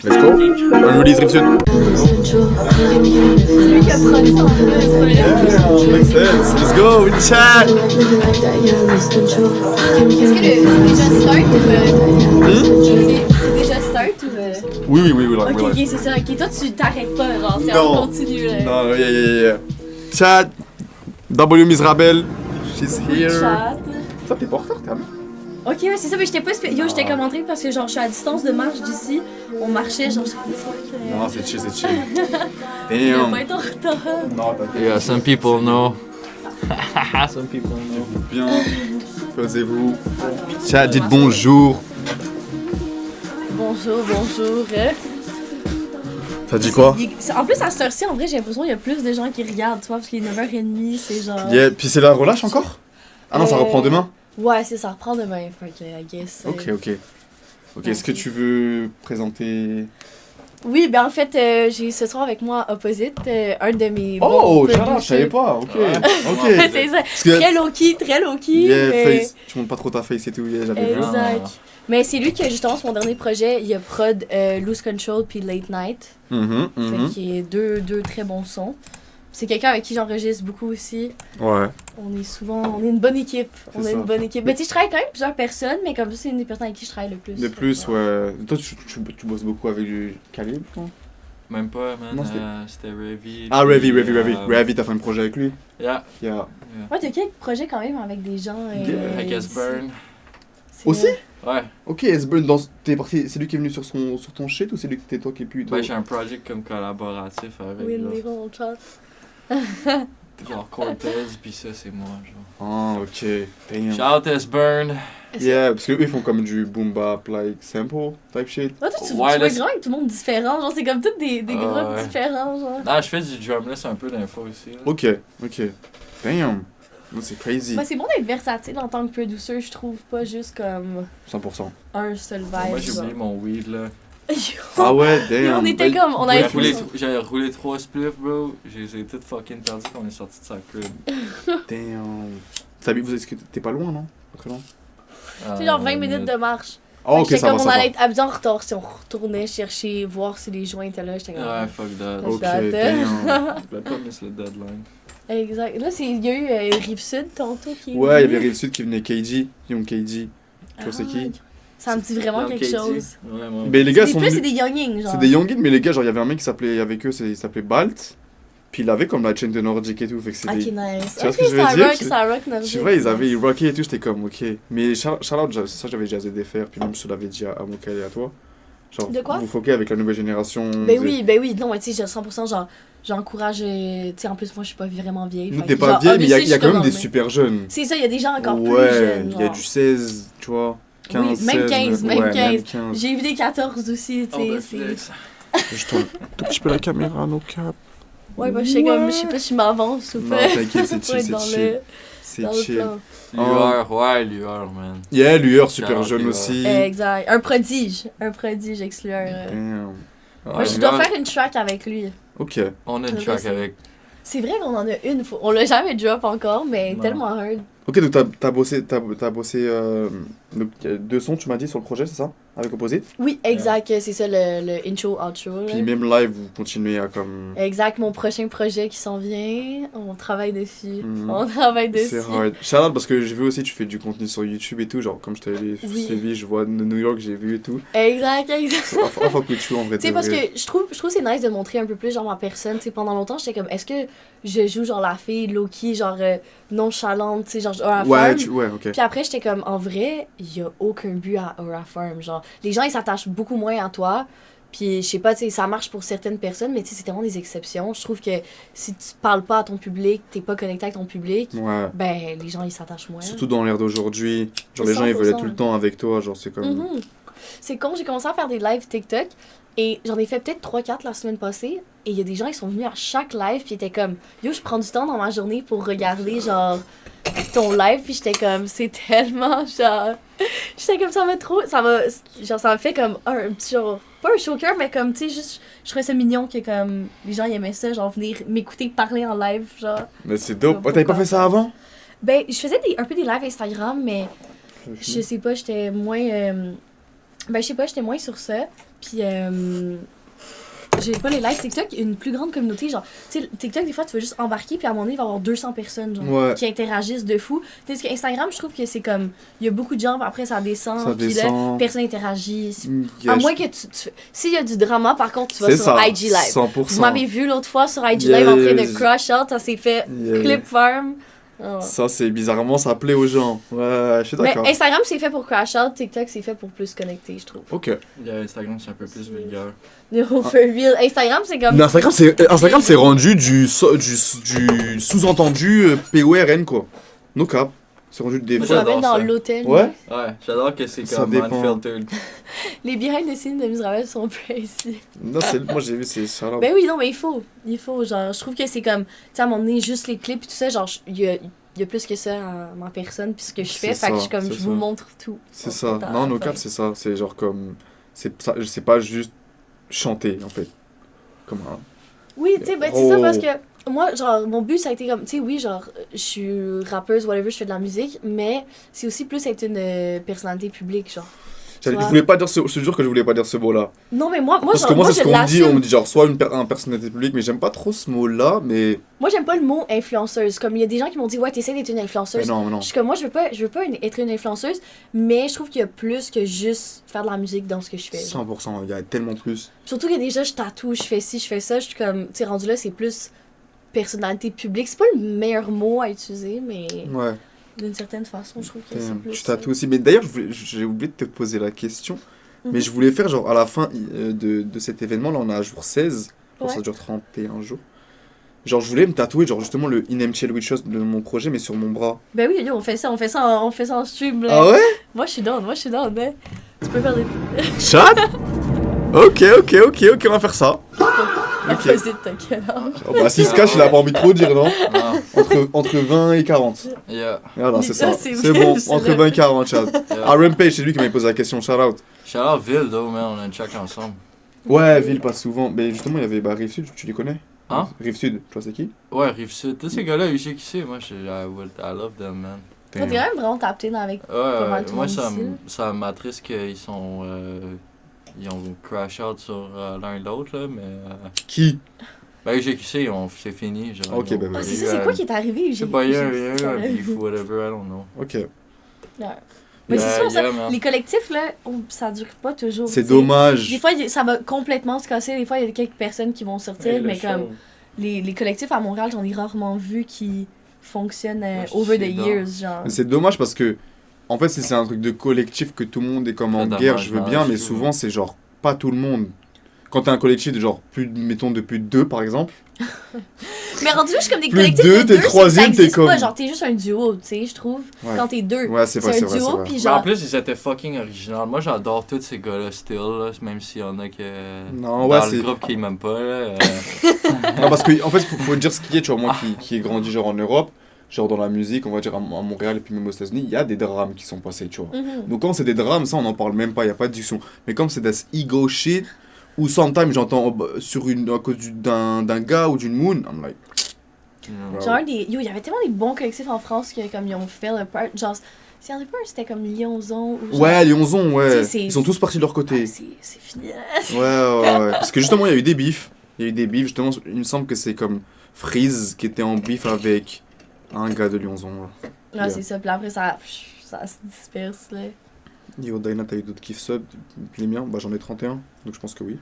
Let's go. On release Rive Sud. C'est lui qui a produit en plus. Yeah, makes sense. Let's go, we chat. Est-ce que c'est déjà start ou c'est déjà start ou Oui, là. Ok, c'est ça. Ok, toi tu t'arrêtes pas, genre c'est Non. en continu là. Non, yeah. Chat. W Misrabel. She's here. Chat. Ça, t'es pas en retard, quand même. Ok, ouais, c'est ça, mais j'étais pas. Yo, j'étais comme entrée parce que genre je suis à distance de marche d'ici. On marchait, genre je savais Non, c'est chill. Il va Damn. pas être en retard. Non, t'inquiète. Yeah, some people know. Some people know. Bien. Posez-vous. Chat, dites bonjour. Bonjour. Ça dit quoi? En plus, à cette heure-ci, en vrai, j'ai l'impression qu'il y a plus de gens qui regardent, tu vois, parce qu'il est 9h30, c'est genre. Yeah, puis c'est la relâche encore? Ah non, ça reprend demain? Ouais, c'est ça reprend demain, fait que, I guess. Ok, est-ce que tu veux présenter... Oui, ben en fait, j'ai ce soir avec moi Opposite, un de mes. Oh, bons Charles, je producers. savais pas, ok. C'est ça. Parce que- Très low-key. Yeah, mais... face. Tu montres pas trop ta face et tout, yeah, j'avais vu. Exact. Mais c'est lui qui a justement son dernier projet, il a prod Loose Control puis Late Night. Fait qu'il y a deux très bons sons. C'est quelqu'un avec qui j'enregistre beaucoup aussi. Ouais. On est une bonne équipe. C'est ça. Une bonne équipe. Mais tu sais, je travaille quand même avec plusieurs personnes, mais comme ça, c'est une des personnes avec qui je travaille le plus. De plus, ouais. Toi, tu bosses beaucoup avec du Calibre, toi? Même pas, man. Non, c'était Ravi. Ah, Ravi. Ravi, t'as fait un projet avec lui? Yeah. Yeah. Ouais, t'as quelques projets quand même avec des gens. Avec S-Burn. Aussi? Ouais. Ok, S-Burn, t'es parti, c'est lui qui est venu sur ton shit ou c'est lui qui toi qui est plus... Ben, j'ai un projet comme collaboratif avec Oui, genre, les bons chat. genre Cortez, pis ça, c'est moi, genre. Ah, ok. Damn. Shout S-Burn. Yeah, parce qu'eux, ils font comme du boom bap, like, sample, type shit. Ouais, toi, tu Ouais, vois là, grand avec tout le monde différent. Genre, c'est comme tous des groupes ouais. différents, genre. Non, je fais du drumless un peu d'info aussi. Là. Ok. Damn. Non, c'est crazy. Ouais, c'est bon d'être versatile en tant que producer, je trouve, pas juste comme 100%. un seul vibe. Moi, j'ai genre. oublié mon weed, là. Ah ouais, Et damn. on était comme, on avait J'avais roulé 3 spliffs, bro. J'ai tout fucking perdu quand on est sorti de sa crib. Damn. Est-ce que t'es pas loin, non? Pas très loin. C'est genre 20 minutes de marche. Oh, ok, J'étais ça va, comme ça on va. allait être habillés en retard si on retournait chercher, voir si les joints étaient là. J'étais comme. Ouais, fuck that. Ok, Attends. damn. Je voulais pas miss le deadline. Exact. Là, il y a eu Rive-Sud tantôt qui est. Ouais, il y venu. avait Rive Sud qui venait KG, Young KG. Tu vois c'est qui? Ça me dit vraiment quelque chose. Ouais, moi. Mais les gars C'est sont plus, c'est venus... des youngins, genre. C'est des youngins, mais les gars, genre, il y avait un mec qui s'appelait, avec eux, il s'appelait Balt. Puis il avait comme la chaîne de Nordic et tout, fait que c'est Ok, des... nice. Tu vois Ok, ce que je veux dire? ça rock, Je sais pas, ils rockaient et tout, j'étais comme, ok. Mais Charlotte, ça j'avais déjà de faire, puis même je te l'avais dit à mon et à toi. Genre, De quoi? vous foquez avec la nouvelle génération. Ben oui, non, mais tu sais, 100%, genre, j'encourage, tu sais, en plus, moi, je suis pas vraiment vieille. Nous, fait t'es que, pas genre, vieille, mais il y a obviously, quand même je des suis super jeunes. C'est ça, il y a des gens encore plus Ouais, jeunes, il y a genre. du 16, tu vois, 15, Oui, même 15, même ouais, 15. même 15. J'ai vu des 14 aussi, tu Oh, sais, ben, c'est... flex. Je tourne tout petit peu la caméra, no cap. Ouais, bah, je sais comme, je sais pas si je m'avance ou Non, pas. t'inquiète, c'est Pour chill, être c'est dans chill. le C'est chill. plan. Lueur, ouais, lueur, man. Yeah, Lueur, super Shout out jeune Lueur. aussi. Exact. Un prodige, exclueur. Damn. Moi, je dois faire une track avec lui. Ok. On a une Je track sais. avec. C'est vrai qu'on en a une fois. On l'a jamais drop encore, mais Non. tellement hard. Ok, donc t'as bossé donc, 2 sons, tu m'as dit, sur le projet, c'est ça? Avec Opposite? Oui, exact. C'est ça le intro, outro. là. Puis même live, vous continuez à comme... Exact, mon prochain projet qui s'en vient. On travaille dessus. Mhm. On travaille dessus. C'est hard. Shout-out parce que j'ai vu aussi, tu fais du contenu sur YouTube et tout, genre comme je t'avais Oui. suivi, je vois de New York, j'ai vu et tout. Exact. Enfin, que tu en vrai. Tu sais, parce que je trouve c'est nice de montrer un peu plus genre ma personne. Tu sais, pendant longtemps, j'étais comme, est-ce que je joue genre la fille low-key, genre nonchalante, tu sais, genre Aura Farm. Ouais, ok. Puis après, j'étais comme, en vrai, il y a aucun but à Aura Farm. Genre, les gens, ils s'attachent beaucoup moins à toi. Puis, je sais pas, tu sais, ça marche pour certaines personnes, mais tu sais, c'est tellement des exceptions. Je trouve que si tu parles pas à ton public, t'es pas connecté avec ton public, Ouais. ben, les gens, ils s'attachent moins. Surtout dans l'ère d'aujourd'hui. Genre, les gens, ils veulent être tout le temps avec toi, genre, c'est comme... Mhm. C'est con, j'ai commencé à faire des lives TikTok et j'en ai fait peut-être 3-4 la semaine passée. Et il y a des gens qui sont venus à chaque live puis ils étaient comme, yo, je prends du temps dans ma journée pour regarder, genre, ton live. Puis j'étais comme, c'est tellement, genre, j'étais comme, ça m'a fait comme un petit genre, pas un choker, mais comme, tu sais, juste, je trouvais ça mignon que comme, les gens ils aimaient ça, genre, venir m'écouter parler en live, genre. Mais c'est dope. Oh, t'avais pas fait ça avant? Ben, je faisais un peu des lives Instagram, mais je sais pas, j'étais moins. Ben, je sais pas, j'étais moins sur ça. Puis, j'ai pas les likes. TikTok, une plus grande communauté. Genre, tu sais, TikTok, des fois, tu vas juste embarquer, puis à un moment donné, il va y avoir 200 personnes, genre, Ouais. qui interagissent de fou. Tandis que Instagram, je trouve que c'est comme. Il y a beaucoup de gens, puis après, ça descend. Ça Puis là, descend. personne interagit. Yeah, À moins que s'il y a du drama, par contre, tu vas c'est sur ça, IG Live. 100%. Vous m'avez vu l'autre fois sur IG Yeah, Live en train yeah, de crush out, ça s'est fait Yeah, yeah. clip farm. Oh. Ça, c'est bizarrement, ça plaît aux gens. Ouais, je suis Mais d'accord. Instagram, c'est fait pour crash out, TikTok, c'est fait pour plus connecter, je trouve. Ok. Instagram, c'est un peu plus vulgaire. No, for real. Instagram, c'est comme. Mais Instagram, c'est rendu du sous-entendu PORN, quoi. No cap. C'est rendu des Moi, Tu vas j'adore mettre dans ça. l'hôtel. Ouais. Ouais, j'adore que c'est Ça comme dépend. unfiltered. Les behind the scenes de Misravel sont précis. Non, moi j'ai vu, c'est ça là. Ben oui, non, mais il faut. Il faut, genre, je trouve que c'est comme. Tu sais, à un moment donné, juste les clips et tout ça, genre, il y a plus que ça en ma personne, puis ce que je fais. C'est Fait que ça, je, comme, c'est je ça. vous montre tout. C'est ça. Dans Non, la no fin. cap, c'est ça. C'est genre comme. C'est pas juste chanter, en fait. Comme un. Oui, tu sais, ben, c'est ça, Oh. parce que moi, genre, mon but, ça a été comme, tu sais, oui, genre, je suis rappeuse, whatever, je fais de la musique, mais c'est aussi plus être une personnalité publique, genre. Je vois. voulais pas dire je te jure que je voulais pas dire ce mot-là. Non, mais moi, Parce genre, que moi, c'est je ce qu'on me dit. On l'assume. me dit genre soit un personnalité publique, mais j'aime pas trop ce mot-là, mais. Moi, j'aime pas le mot influenceuse. Comme, il y a des gens qui m'ont dit, ouais, t'essaies d'être une influenceuse. Mais non, mais non. Je suis comme, moi, je veux pas être une influenceuse, mais je trouve qu'il y a plus que juste faire de la musique dans ce que je fais. genre. 100%, il y a tellement plus. Surtout que déjà, je tatoue, je fais ci, je fais ça. Je suis comme, tu sais, rendu là, c'est plus personnalité publique. C'est pas le meilleur mot à utiliser, mais Ouais. d'une certaine façon, je trouve que c'est plus. Je tatoue aussi. Mais d'ailleurs, j'ai oublié de te poser la question. Mhm. Mais je voulais faire, genre, à la fin de cet événement, là, on est à jour 16. Genre, Ouais. ça dure 31 jours. Genre, je voulais me tatouer, genre, justement, le In Chill with Us de mon projet, mais sur mon bras. Ben oui, yo, on fait ça en stream. Là. Ah ouais? Moi, je suis down, mais tu peux faire des. Chat? Ok, on va faire ça. Ok. Opposite de ta quelle âge. Oh, bah, 6K, il a pas envie de trop dire, non? Ah, Entre 20 et 40. yeah. Voilà, c'est ça. Ah, c'est C'est vrai, bon, c'est entre là. 20 et 40, chat. yeah. Ah, Rampage, c'est lui qui m'avait posé la question, shout out. Shout out Ville, though, man, on a une check ensemble. Ouais, Ville, pas souvent. Mais justement, il y avait Rive Sud, tu les connais? Hein? Rive Sud, tu vois, c'est qui? Ouais, Rive-Sud. Tous ces gars-là, je sais qui c'est. Moi, I love them, man. Toi, t'es quand même vraiment tapé dans avec. Ouais, mal tout le moi, monde ici. ça m'attriste qu'ils sont. Ils ont crash out sur l'un et l'autre, là, mais. Qui? Ben, GQC, c'est fini. Genre, Ok, ils ont- ben, Ah, c'est il y ça, a c'est quoi eu, qui est arrivé? Je sais pas, il y a eu ça, un là. beef ou whatever, I don't know. Ok. Ouais. Mais c'est sûr, ça, Yeah, man. les collectifs, là, ça dure pas toujours. C'est tu sais. dommage. Des fois, ça va complètement se casser. Des fois, il y a quelques personnes qui vont sortir, mais comme les collectifs à Montréal, j'en ai rarement vu qui fonctionnent Ouais, over the c'est bon. years, genre. Mais c'est dommage parce que, en fait, si c'est un truc de collectif que tout le monde est comme en Pas guerre, je veux dommage, bien, mais tout. souvent, c'est genre pas tout le monde. Quand t'as un collectif de genre, mettons, de plus de 2 par exemple. Mais rendu là, je suis comme des Plus collectifs deux, de t'es deux, troisième, ça t'es existe comme- pas. Genre, t'es juste un duo, tu sais, je trouve. Ouais. Quand t'es deux. Ouais, c'est vrai, C'est c'est un vrai, c'est duo, vrai. puis Mais en genre. plus, ils étaient fucking original. Moi, j'adore tous ces gars-là, still, là, même s'il y en a qui. Non, dans ouais, le c'est. groupe qui m'aiment pas, là. Non, parce que, en fait, faut dire ce qui est, tu vois, moi qui ai grandi genre en Europe, genre dans la musique, on va dire à Montréal et puis même aux États-Unis, il y a des drames qui sont passés, tu vois. Mhm. Donc quand c'est des drames, ça on en parle même pas, il y a pas de discussion. Mais comme c'est des ego shit, ou sometimes j'entends à cause d'un gars ou d'une moon, I'm like, Mm. Genre, il y avait tellement des bons collectifs en France qui comme ils ont fait le part. Genre, s'il y en a pas un, c'était comme Lyonzon ou genre. ouais, Lyonzon, ouais, Tu sais, c'est- ils sont tous partis de leur côté. Ah, c'est fini. Ouais. Parce que justement, il y a eu des bifs. Justement, il me semble que c'est comme Freeze qui était en bif avec un gars de Lyonzon. Là. Ouais, Yeah. c'est ça. Puis après, ça se disperse, là. Yo, Dyna, t'as eu d'autres kiff subs, les miens? Bah, j'en ai 31, donc je pense que oui.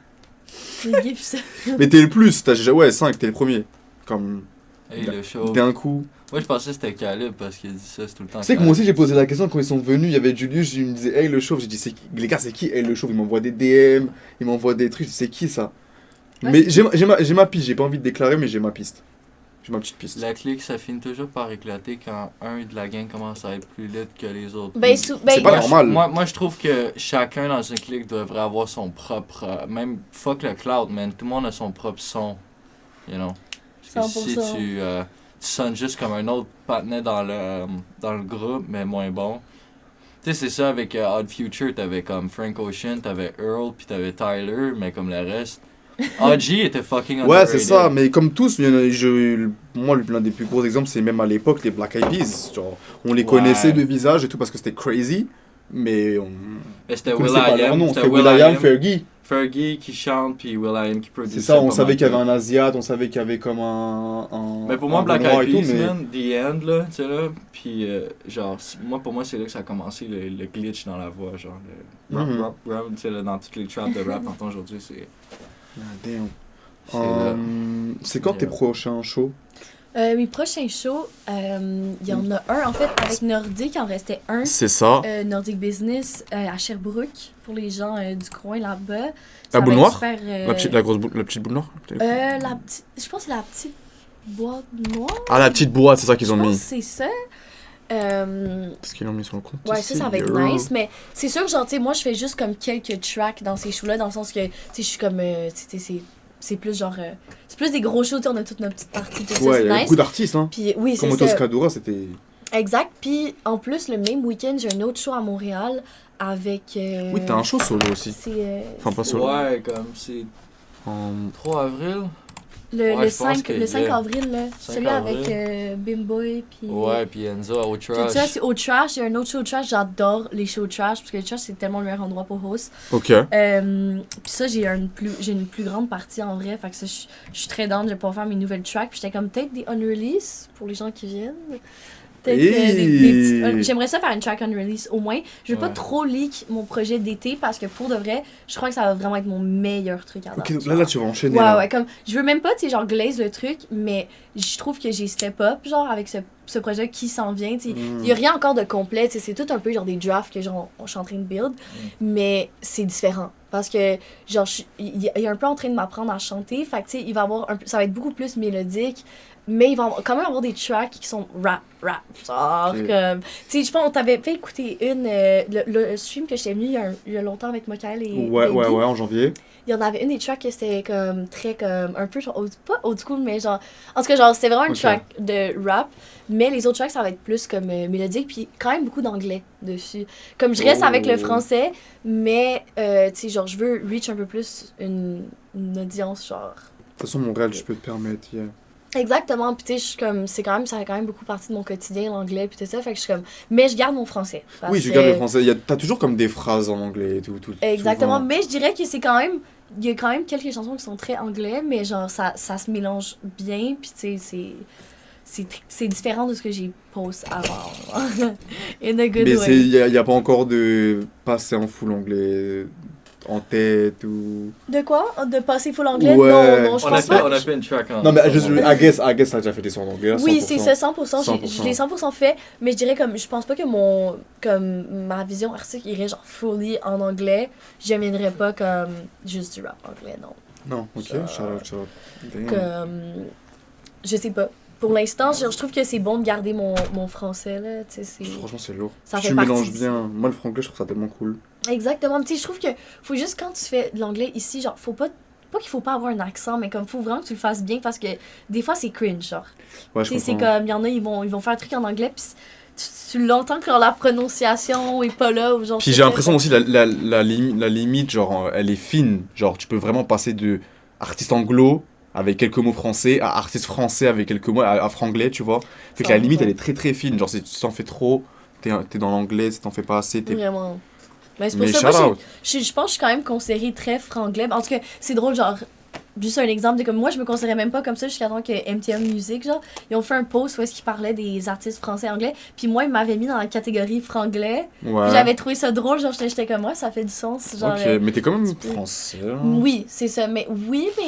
Les gifs, ça. Mais t'es le plus, ouais, 5, t'es le premier. Comme Hey, le show. d'un coup. Moi, je pensais que c'était Caleb parce qu'il dit ça, c'est tout le temps. Tu sais que moi aussi j'ai posé la question quand ils sont venus, il y avait Julius, il me disait hey le chauve, j'ai dit les gars c'est qui hey le chauve, il m'envoie des DM, il m'envoie des trucs, je dis c'est qui ça? Ouais, Mais c'est j'ai ma piste, j'ai pas envie de déclarer mais j'ai ma piste. J'ai ma petite piste. La clique, ça finit toujours par éclater quand un de la gang commence à être plus lit que les autres. Ben, C'est pas normal. Moi, je trouve que chacun dans une clique devrait avoir son propre. Même fuck le cloud, man. Tout le monde a son propre son. You know? Parce que si 100%. tu sonnes juste comme un autre patinet dans le groupe, mais moins bon. Tu sais, c'est ça avec Odd Future, t'avais comme Frank Ocean, t'avais Earl, puis t'avais Tyler, mais comme le reste. OG était fucking Ouais underrated. c'est ça, mais comme tous, moi l'un des plus gros exemples c'est même à l'époque les Black Eyed Peas. Genre, on les Ouais. connaissait de visage et tout parce que c'était crazy. Mais on Mais c'était connaissait pas leur nom. C'était C'était Will.i.am, Fergie. Fergie qui chante, puis Will.i.am qui produit. C'est ça, on savait qu'il y avait un Asiate, on savait qu'il y avait comme un Mais pour moi, un Black Renoir Eyed et tout, Peas, mais- man, The End, là, tu sais, là, puis genre, pour moi, c'est là que ça a commencé, le glitch dans la voix, genre, le rap, tu sais, là, dans toutes les traps de rap, maintenant, aujourd'hui, c'est... Ah, damn. C'est là. C'est quand tes prochains shows? Mes prochains shows, il y en a un, en fait, avec Nordic, il en restait un. C'est ça. Nordic Business à Sherbrooke, pour les gens du coin là-bas. La Ça boule va noire? être super, La petite boule noire? je pense que c'est la petite boîte noire. Ah, la petite boîte, c'est ça qu'ils Je ont pense mis. que c'est ça. Qu'est-ce qu'ils ont mis sur le compte? Ouais, ça va être nice, mais c'est sûr, genre, tu sais, moi, je fais juste comme quelques tracks dans ces shows-là, dans le sens que, tu sais, je suis comme, tu sais, c'est plus genre, c'est plus des gros shows, tu sais, on a toute notre petite partie, tout ça, Ouais, c'est il y a nice. beaucoup d'artistes, hein. Puis oui, c'est Comme ça. Otoscadura, c'était... Exact, puis en plus, le même week-end, j'ai un autre show à Montréal avec... Oui, t'as un show solo aussi. C'est Enfin, pas solo. Ouais, comme, c'est En- 3 avril? le Ouais, je pense 5, que le 5 yeah. avril, là. 5 Celui avril. avec Bimboy, puis... Ouais, puis Enzo au Tout trash. ça, c'est au trash. Il y a un autre show au trash. J'adore les shows trash parce que le trash, c'est tellement le meilleur endroit pour host. Ok. Puis ça, j'ai une plus grande partie en vrai. Fait que ça, je suis très down de pouvoir faire mes nouvelles tracks. Puis j'étais comme peut-être des unrelease pour les gens qui viennent. Peut-être des petites. J'aimerais ça faire une track unrelease au moins. Je veux pas Ouais. trop leak mon projet d'été parce que pour de vrai, je crois que ça va vraiment être mon meilleur truc à date. Ok, donc là, tu vas enchaîner. Ouais, là. ouais, comme, je veux même pas, tu sais, genre, glaze le truc, mais je trouve que j'ai step up, genre, avec ce projet qui s'en vient, tu sais. Il y a rien encore de complet, tu sais, c'est tout un peu, genre, des drafts que, genre, je suis en train de build, mais c'est différent. Parce que, genre, il est un peu en train de m'apprendre à chanter, fait que, tu sais, il va avoir ça va être beaucoup plus mélodique, mais il va quand même avoir des tracks qui sont rap, genre, Ok. comme... Tu sais, je pense, on t'avait fait écouter le stream que j'étais venue il y a longtemps avec Mokael et Ouais, ouais, Baby. ouais, en janvier. Il y en avait une des tracks que c'était comme très comme un peu genre pas old school mais genre en tout cas genre c'était vraiment une Ok. track de rap mais les autres tracks ça va être plus comme mélodique puis quand même beaucoup d'anglais dessus. Comme je reste avec le français mais tu sais genre je veux reach un peu plus une audience genre De toute façon, Montréal, je peux te permettre. Yeah. exactement puis tu sais je suis comme c'est quand même ça fait quand même beaucoup partie de mon quotidien l'anglais puis tout ça fait que je suis comme mais je garde mon français. Parce Oui, tu que- gardes le français. T'as toujours comme des phrases en anglais et tout. Exactement, souvent. mais je dirais que c'est quand même. Il y a quand même quelques chansons qui sont très anglais, mais genre ça se mélange bien, puis tu sais, c'est différent de ce que j'ai posé avant. In a good Mais way. il y a pas encore de passer en full anglais en tête ou... De quoi? De passer full anglais? Ouais. Non, je On a, pense fait, pas. on a fait une track en... Non, mais en juste, anglais. I guess, t'as déjà fait des sons en anglais. Oui, 100%. c'est ça, 100%. Je 100%. l'ai 100% fait, mais je dirais comme, je pense pas que ma vision artistique irait genre fully en anglais. J'aimerais pas comme juste du rap anglais, non. Non, ok, Ça- shout out. Damn. Comme, je sais pas. Pour l'instant, je trouve que c'est bon de garder mon français, là, tu sais, c'est... Franchement, c'est lourd. Ça Tu fait partie mélanges du- bien. Moi, le franglais, je trouve ça tellement cool. Exactement. Tu sais, je trouve que faut juste quand tu fais de l'anglais ici, genre, faut pas qu'il faut pas avoir un accent, mais comme faut vraiment que tu le fasses bien parce que des fois c'est cringe, genre. Ouais, je Tu sais, c'est comprends. comme, il y en a, ils vont faire un truc en anglais, puis tu l'entends quand la prononciation est pas là, ou genre. Puis j'ai l'impression aussi la limite, genre, elle est fine. Genre, tu peux vraiment passer de artiste anglo avec quelques mots français à artiste français avec quelques mots à franglais, tu vois. Fait que la limite, elle est très très fine. Genre, si tu t'en fais trop, t'es dans l'anglais, si t'en fais pas assez, t'es... Vraiment. Mais c'est pour Mais ça, moi, shout out. je pense que je suis quand même considérée très franglais. En tout cas, c'est drôle, genre, juste un exemple de comme moi, je me considérais même pas comme ça jusqu'à temps que MTM Music, genre, ils ont fait un post où est-ce qu'ils parlaient des artistes français anglais, puis moi, ils m'avaient mis dans la catégorie franglais, Ouais. puis j'avais trouvé ça drôle, genre, j'étais comme, ouais, ça fait du sens, genre... Ok, mais t'es quand même peu- français. hein. Oui, c'est ça, mais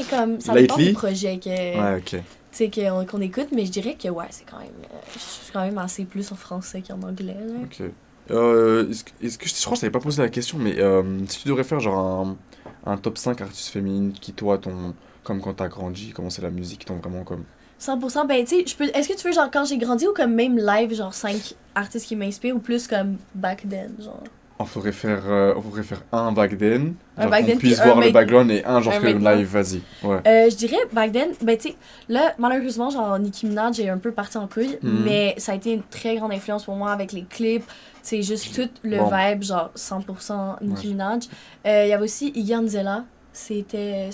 comme, ça dépend Lately? du projet que, Ouais, ok. tu sais, qu'on écoute, mais je dirais que, ouais, c'est quand même, je suis quand même assez plus en français qu'en anglais, là. Ok. Est-ce que je crois que je t'avais pas posé la question, mais si tu devrais faire genre un top 5 artistes féminines qui, toi, comme quand t'as grandi, comment c'est la musique, qui t'ont vraiment comme. 100%, ben tu sais, est-ce que tu veux genre quand j'ai grandi ou comme même live, genre 5 artistes qui m'inspirent ou plus comme back then, genre? On pourrait faire un back then, Un genre back qu'on then, puisse puis voir un le make- background et un genre un que maintenant. live, vas-y. Ouais. Je dirais back then, ben tu sais, là malheureusement genre Nicki Minaj est un peu parti en couille, Mhm. mais ça a été une très grande influence pour moi avec les clips, c'est juste tout le Bon. vibe, genre 100% Nicki Ouais. Minaj. Il y avait aussi Iggy Azalea, c'est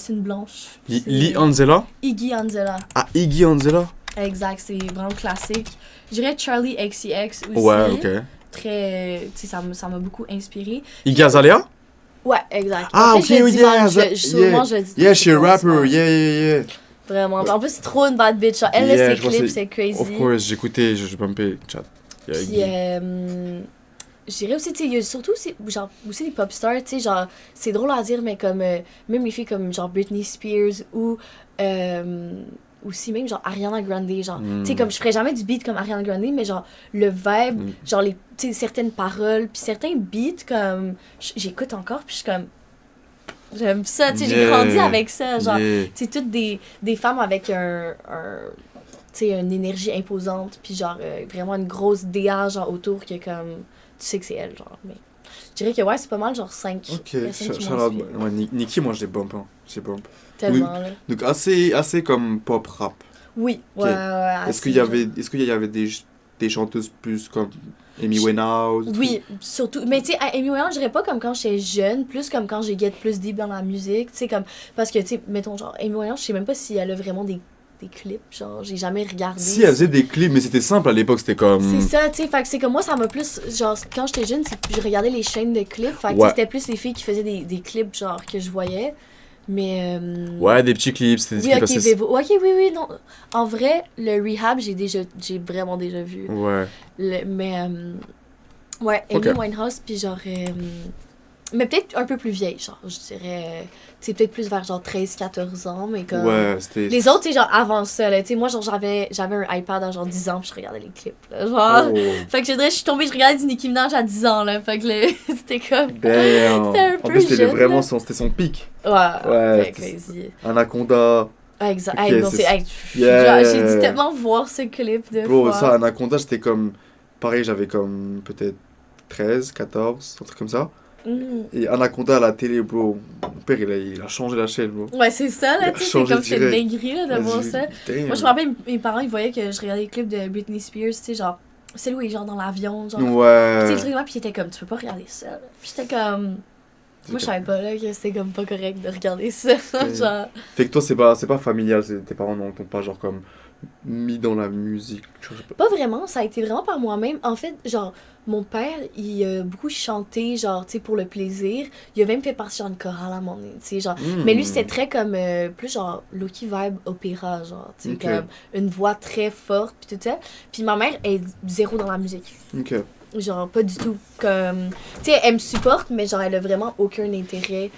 une blanche. C'est- Lee Anzela? Iggy Azalea, Ah, Iggy Anzela? exact, c'est vraiment classique. Je dirais Charlie XCX aussi. Ouais, ok. très... Tu sais, ça m'a beaucoup inspiré. Iggy Azalea? Ouais, exact. Ah, En ok, fait, je le oui, dis yeah, mal, souvent, je le dis. Yeah, she a rapper, Ouais. yeah. Vraiment. En plus, c'est trop une bad bitch. Genre, elle, là, Yeah, ses je vois, clips, c'est- c'est crazy. Of course, j'écoutais, je bumpais, chat. Yeah, Puis, Iggy. je dirais aussi, tu sais, il y a surtout genre, aussi des pop stars, tu sais, genre, c'est drôle à dire, mais comme, même les filles comme, genre, Britney Spears ou, aussi même, genre, Ariana Grande, genre, tu sais, comme, je ferais jamais du beat comme Ariana Grande, mais genre, le vibe, genre, tu sais, certaines paroles, puis certains beats, comme, j'écoute encore, puis je suis comme, j'aime ça, tu sais, j'ai grandi avec ça, genre, tu sais, toutes des femmes avec tu sais, une énergie imposante, puis genre, vraiment une grosse DA, genre, autour, que comme, tu sais que c'est elle, genre, mais je dirais que ouais, c'est pas mal, genre, 5 Ok, personnes qui m'ont shout-out. suivi. Ouais, Nicki, moi, je les bump, hein. Je les bump. Tellement, là. Donc, assez comme pop-rap. Oui, Ok. ouais, Est-ce assez, qu'il y avait des chanteuses plus comme Amy Winehouse? Oui, surtout. Mais tu sais, Amy Winehouse, je dirais pas comme quand j'étais jeune, plus comme quand j'ai get plus deep dans la musique, tu sais, comme, parce que, tu sais, mettons, genre, Amy Winehouse, je sais même pas si elle a vraiment des clips, genre, j'ai jamais regardé. Si, elle faisait des clips, mais c'était simple à l'époque, c'était comme... C'est ça, tu sais, fait que c'est comme moi, ça m'a plus, genre, quand j'étais jeune, je regardais les chaînes de clips, fait que tu sais, Ouais. c'était plus les filles qui faisaient des clips, genre, que je voyais, mais... Ouais, des petits clips, c'était des Oui, clips ok, assez... Vevo. Ok, oui, non. En vrai, le Rehab, j'ai vraiment déjà vu. Ouais. Mais, ouais, Amy Ok. Winehouse, puis genre... mais peut-être un peu plus vieille, genre, je dirais... Tu sais, peut-être plus vers genre 13-14 ans, mais comme... Ouais, c'était... Les autres, tu sais, genre, avant ça, là, tu sais, moi, genre, j'avais un iPad à genre 10 ans, puis je regardais les clips, là, genre... Oh, Fait que je dirais, je suis tombée, je regardais du Nicki Minaj à 10 ans, là, fait que là, c'était comme... damn. C'était un En peu plus, c'était jeune, vraiment là. c'était son pic. Ouais, Ouais, c'était crazy. Anaconda. Ah, exact. Ok, Hey, non, c'est- hey, Yeah. genre, j'ai dû tellement voir ce clip de Bro, fois. ça, Anaconda, j'étais comme... Pareil, j'avais comme peut-être 13, 14, un truc comme ça. Mhm. Et Anaconda à la télé, bro, mon père, il a changé la chaîne, bro. Ouais, c'est ça, là, Il a tu sais, c'est changé comme cette direct. dinguerie, là, de voir ça. Damn. Moi, je me rappelle, mes parents, ils voyaient que je regardais les clips de Britney Spears, tu sais, genre, celle où il est genre dans l'avion, genre. Tu sais, le Ouais. truc de moi, puis il était comme, tu peux pas regarder ça, là. Puis j'étais comme. Moi, je savais pas, là, que c'était comme pas correct de regarder ça, genre. Fait que toi, c'est pas familial, tes parents n'ont pas genre comme mis dans la musique. Je sais pas. Pas vraiment, ça a été vraiment par moi-même. En fait, genre, mon père, il a beaucoup chanté, genre, tu sais, pour le plaisir. Il a même fait partie d'une chorale à un moment donné, tu sais, genre. Mais lui, c'était très comme, plus genre, Loki vibe opéra, genre, tu sais, Ok. comme une voix très forte, puis tout ça. Puis ma mère est zéro dans la musique. Ok. Genre, pas du tout. Comme, tu sais, elle me supporte, mais genre, elle a vraiment aucun intérêt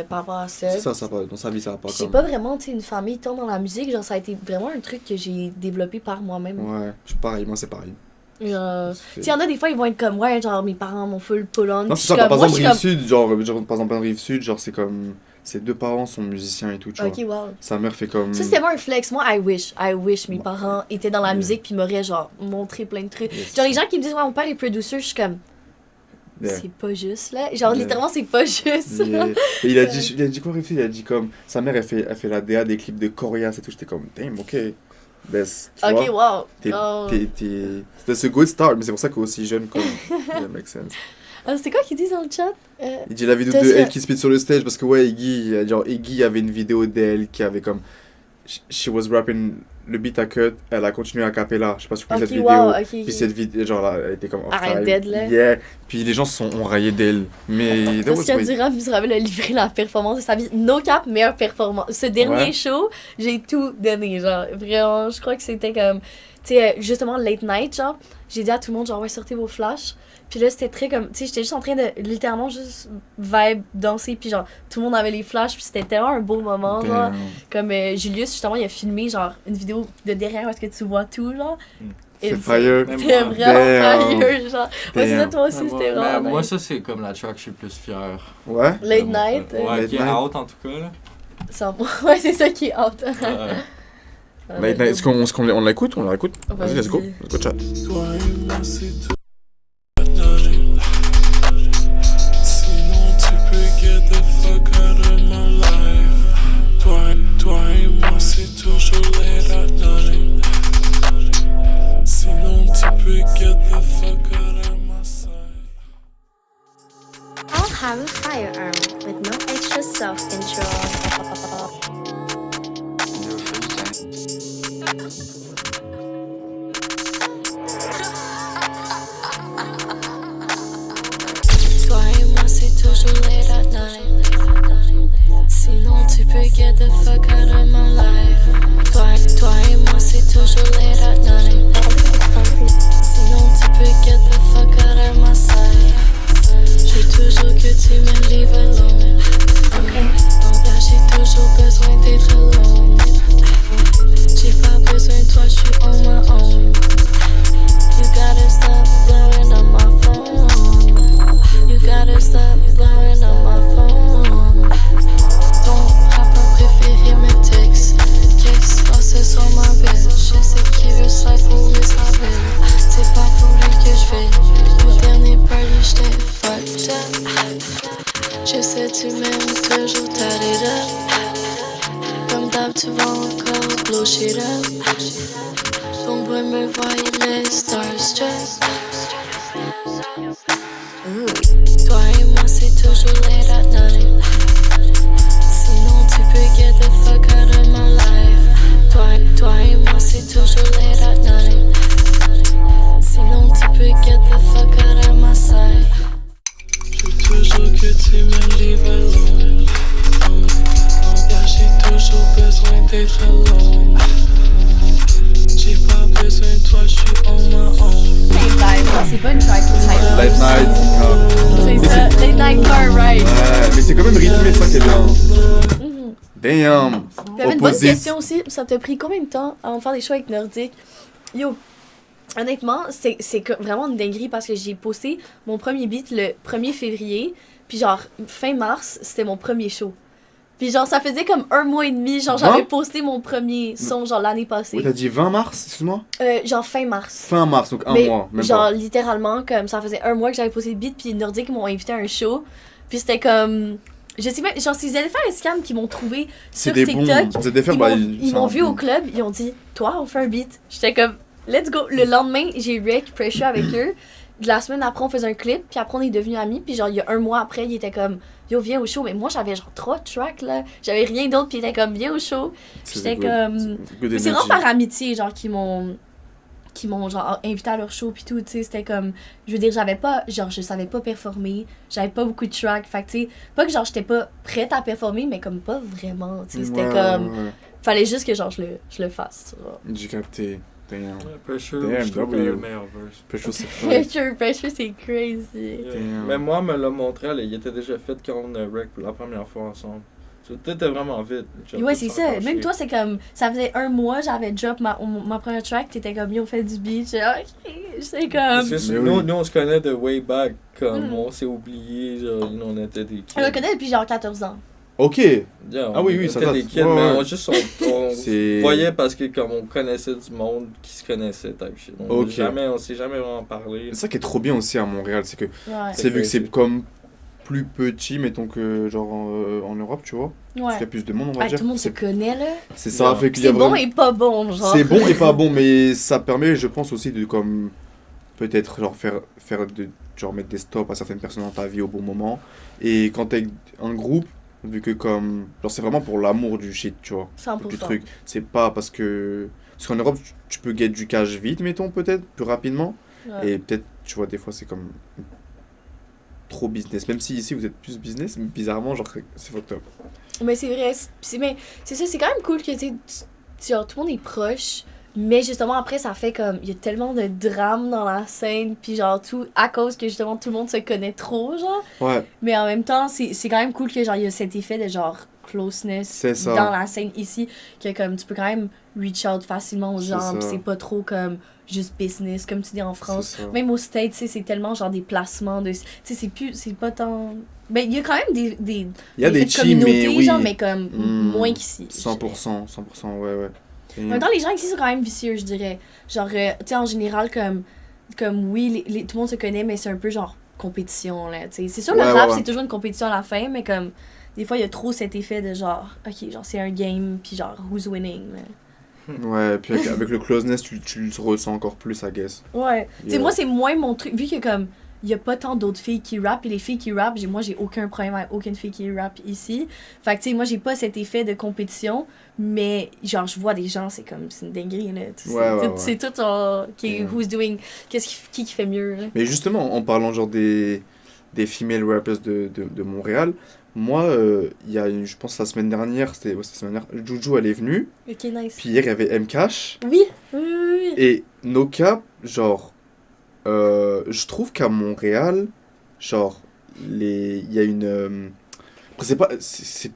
par rapport à ça. C'est ça va, dans sa vie, ça va pas J'ai comme. pas vraiment, tu sais, une famille tant dans la musique. Genre, ça a été vraiment un truc que j'ai développé par moi-même. Ouais, pareil, moi c'est pareil. Genre, tu C'est- sais, y en a des fois, ils vont être comme, ouais, genre, mes parents m'ont full pull-on. Non, Puis c'est ça, comme, par moi, exemple, je Rive suis Sud, genre, par exemple, Rive Sud, genre, c'est comme. Ses deux parents sont musiciens et tout, tu comme, vois. ok, wow. Sa mère fait comme. Ça, c'était moi un flex. Moi, I wish mes parents étaient dans la Yeah. musique puis m'auraient, genre, montré plein de trucs. Yes. Genre, les gens qui me disent, ouais, mon père est producer, je suis comme, Yeah. c'est pas juste, là. Genre, Yeah. littéralement, c'est pas juste. Yeah. Et il a dit quoi, Rive Sud? Il a dit comme. Sa mère, elle fait la DA des clips de Corias et tout. J'étais comme, damn, ok. Ben, tu Ok, vois, wow. t'es- Oh. C'était ce good start, mais c'est pour ça qu'aussi jeune, comme. Yeah, make sense. Ah, c'est quoi qu'ils disent dans le chat? Il dit la vidéo T'as de ça- elle qui spit sur le stage parce que ouais, Iggy avait une vidéo d'elle qui avait comme she was rapping le beat à cut, elle a continué à cappella. Je sais pas si vous connaissez Ok, cette vidéo. wow, ok. Puis cette vidéo genre là, elle était comme off Arrête time. dead, là. Yeah. Puis les gens ont raillé d'elle. Mais that was Oscar great. Durand Miserable a livré la performance de sa vie. No cap, meilleure performance. Ce dernier Ouais. show, j'ai tout donné, genre. Vraiment, je crois que c'était comme... Tu sais, justement, late night, genre. J'ai dit à tout le monde, genre, ouais, sortez vos flashs. Puis là, c'était très comme... Tu sais, j'étais juste en train de, littéralement, juste vibe, danser. Puis genre, tout le monde avait les flashs. Puis c'était tellement un beau moment, genre. Damn. Comme Julius, justement, il a filmé, genre, une vidéo de derrière où est-ce que tu vois tout, genre. C'est Et fire. Même C'était moi. vraiment Damn. fire, genre. Ouais, c'est ça, Damn. toi aussi, Ouais, c'était moi, vraiment moi, nice. ça, c'est comme la track que je suis le plus fier. Ouais. Late Vraiment. night. Ouais, Late qui est night. out en tout cas, là. Ouais, c'est ça qui est out. Late Night, est-ce qu'on l'écoute? On la écoute? Vas-y, let's go. Vas-y. Let's go chat. Toi et moi c'est tout. Sinon tu peux get the fuck out of my life. Toi et moi c'est toujours late at night. Sinon tu peux get the fuck out of my sight. I'll have a firearm with no extra self-control. the fuck out of my life. Toi et moi, c'est toujours late at night. Sinon, tu peux get the fuck out of my sight. Je veux toujours que tu me leave alone. Là, j'ai toujours besoin d'être alone. J'ai pas besoin de toi, je suis on my own. You gotta stop blowing up my phone. You gotta stop blowing up my phone. Ton rappeur préféré me texte. Qu'est-ce qui se passe sur ma belle? Je sais qu'il veut slide pour Isabelle. C'est pas pour lui que je fais. Au dernier party, j't'ai fucked up. Je sais tu m'aimes toujours, t'as it up. Comme d'hab, tu vas encore blow shit up. Ton boy me voit, il est starstruck. Toi et moi, c'est toujours late at night. Sinon, tu peux get the fuck out of my life. Toi et moi, c'est toujours late at night. Sinon, tu peux get the fuck out of my sight. Je veux toujours que tu me leave alone. Là, j'ai toujours besoin d'être alone. J'ai pas besoin de toi, je suis on my own. Late Night, ça, c'est pas une track Late Night, C'est ça, Late Night Car Ride. ouais, mais c'est quand même rythmé, ça qui est bien. Mhm. Damn. J'avais une bonne Opposite. question aussi. Ça t'a pris combien de temps avant de faire des shows avec Nordique? Yo, honnêtement, c'est vraiment une dinguerie parce que j'ai posté mon premier beat le 1er février. Puis genre, fin mars, c'était mon premier show. Puis genre, ça faisait comme 1 mois et demi. Genre, j'avais Hein? posté mon premier son, genre, l'année passée. Oui, t'as dit 20 mars, excuse-moi? Genre, fin mars. Fin mars, donc un Mais mois, même genre, pas. littéralement, comme ça faisait 1 mois que j'avais posté le beat. Puis Nordique m'ont invité à un show. Puis c'était comme... Je sais même, genre, c'est les éléphants et scam qui m'ont trouvé sur C'est des TikTok. bons. Vous êtes des Ils bah, ils m'ont vu au club, ils ont dit, toi, on fait un beat. J'étais comme, let's go. Le lendemain, j'ai rec Pressure avec eux. De la semaine après, on faisait un clip, puis après, on est devenus amis. Puis genre, il y a 1 mois après, il était comme, yo, viens au show. Mais moi, j'avais genre 3 tracks, là. J'avais rien d'autre, puis il était comme, viens au show. J'étais comme. Good Mais c'est energy. vraiment par amitié, genre, qui m'ont genre invité à leur show puis tout, tu sais, c'était comme, je veux dire, je savais pas performer, j'avais pas beaucoup de tracks, fait que tu sais, pas que genre j'étais pas prête à performer, mais comme pas vraiment, tu sais, c'était Ouais, comme, ouais. fallait juste que genre je le fasse, tu vois. J'ai capté. Damn. Ouais, Pressure, Damn, je trouve que W. le meilleur verse. Pressure, c'est fun. Pressure, c'est crazy. Damn. Même moi, me l'a montré, il était déjà fait quand on a rec pour la première fois ensemble. C'était vraiment vite. Ouais, c'est ça, même toi, c'est comme, ça faisait 1 mois, j'avais drop ma première track, t'étais comme, yo, on fait du beat, j'étais ok, c'est Parce comme... que Mais nous, oui. nous, on se connaît de way back, comme Mm. on s'est oublié, genre, nous, on était des kids. Je le connais depuis genre 14 ans. Ok. Yeah, Ah oui, oui, on ça était date. des kids, Ouais, mais ouais. on C'est- voyait parce que comme on connaissait du monde qui se connaissait, type shit. Ok. On s'est jamais vraiment parlé. C'est ça qui est trop bien aussi à Montréal, c'est que Ouais. c'est vu que c'est crazy. comme plus petit, mettons que genre en Europe, tu vois. Parce Ouais. qu'il y a plus de monde, on va Ah, dire. tout le monde se C'est connaît, là. ça, Ouais. fait qu'il y a C'est bon vraiment. et pas bon, genre. C'est bon et pas bon, mais ça permet, je pense aussi de comme peut-être genre genre mettre des stops à certaines personnes dans ta vie au bon moment. Et quand t'es un groupe, vu que comme genre c'est vraiment pour l'amour du shit, tu vois, 100%. du truc. C'est pas parce qu'en Europe tu peux get du cash vite, mettons peut-être plus rapidement. Ouais. Et peut-être tu vois des fois c'est comme trop business. Même si ici vous êtes plus business, mais bizarrement genre c'est fucked up. Mais c'est vrai, mais c'est ça, c'est quand même cool que genre, tout le monde est proche, mais justement après ça fait comme, il y a tellement de drames dans la scène, puis genre tout, à cause que justement tout le monde se connaît trop, genre, Ouais, mais en même temps c'est quand même cool que genre il y a cet effet de genre closeness C'est ça. dans la scène ici, que comme tu peux quand même reach out facilement aux C'est gens, ça. pis c'est pas trop comme juste business, comme tu dis en France. c'est ça. Même aux States, tu sais, c'est tellement genre des placements de. Tu sais, c'est pas tant. Ben, il y a quand même des Il y a des faits de teams, mais communauté, oui. genre, mais comme Mm. moins qu'ici. 100%, ouais, ouais. Et- En même temps, les gens ici sont quand même vicieux, je dirais. Genre, tu sais, en général, comme oui, tout le monde se connaît, mais c'est un peu genre compétition, là. Tu sais, c'est sûr, Ouais, le ouais, rap, ouais. c'est toujours une compétition à la fin, mais comme. Des fois, il y a trop cet effet de genre, ok, genre, c'est un game, puis genre, who's winning, là. Ouais, puis avec le closeness, tu le ressens encore plus, I guess. Ouais. Tu sais, Yeah. moi, c'est moins mon truc. Vu que, comme, il y a pas tant d'autres filles qui rappent, et les filles qui rappent, moi, j'ai aucun problème avec aucune fille qui rappe ici. Fait que, tu sais, moi, j'ai pas cet effet de compétition, mais, genre, je vois des gens, c'est comme, c'est une dinguerie, là. Tu sais, Ouais, ouais, c'est tout, genre, Yeah. who's doing, qui fait mieux, là. Mais justement, en parlant genre des female rappers de Montréal, Moi, il y a, je pense, la semaine dernière, c'était la semaine dernière, Juju, elle est venue. Ok, nice. Puis hier, il y avait M-Cash. Oui, oui, oui, oui. Et No Cap, genre, je trouve qu'à Montréal, genre, il y a une... après, c'est pas... parce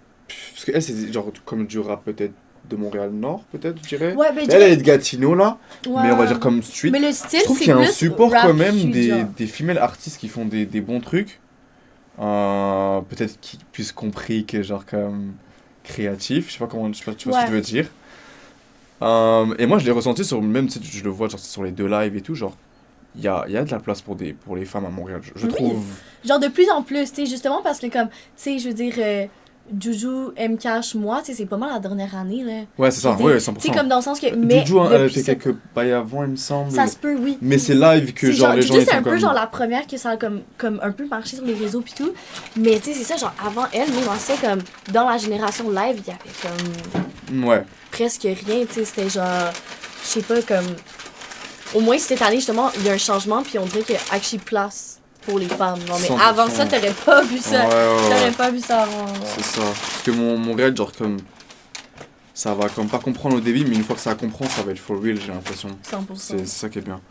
qu'elle, c'est genre comme du rap peut-être de Montréal-Nord, peut-être, je dirais. Ouais, ben, Mais elle est de Gatineau, là. ouais. Mais on va dire comme street. Mais le style, Je trouve c'est qu'il y a un plus support rap quand même street, genre. des female artistes qui font des bons trucs. Peut-être qu'ils puissent compris que genre comme créatif, je sais pas comment, je sais pas, tu vois ce que je veux dire. Et moi je l'ai ressenti sur même, tu sais, je le vois genre sur les 2 lives et tout, genre il y a de la place pour les femmes à Montréal, je Oui. trouve. Genre de plus en plus, tu sais, justement parce que comme, tu sais, je veux dire, Juju, M-Cash, moi, tu sais, c'est pas mal la dernière année, là. Ouais, c'est ça, Des- ouais, Tu sais, 100%. comme dans le sens que, mais Juju, elle a depuis fait ça- quelques bails avant, il me semble. ça se peut, oui. Mais c'est live que C'est genre les gens Juju, ils c'est sont un peu comme... genre la première que ça a comme un peu marché sur les réseaux pis tout. Mais tu sais, c'est ça, genre avant elle, nous, on sait comme dans la génération live, il y avait comme Ouais, presque rien, tu sais, c'était genre, je sais pas, comme. Au moins cette année, justement, il y a un changement, puis on dirait qu'il y a actually place pour les femmes. Non, mais 100%. avant ça, t'aurais pas vu ça. ouais, ouais, T'aurais ouais. pas vu ça avant. C'est ça. Parce que Montréal, genre comme... ça va comme pas comprendre au début, mais une fois que ça comprend, ça va être for real, j'ai l'impression. 100%. C'est ça qui est bien.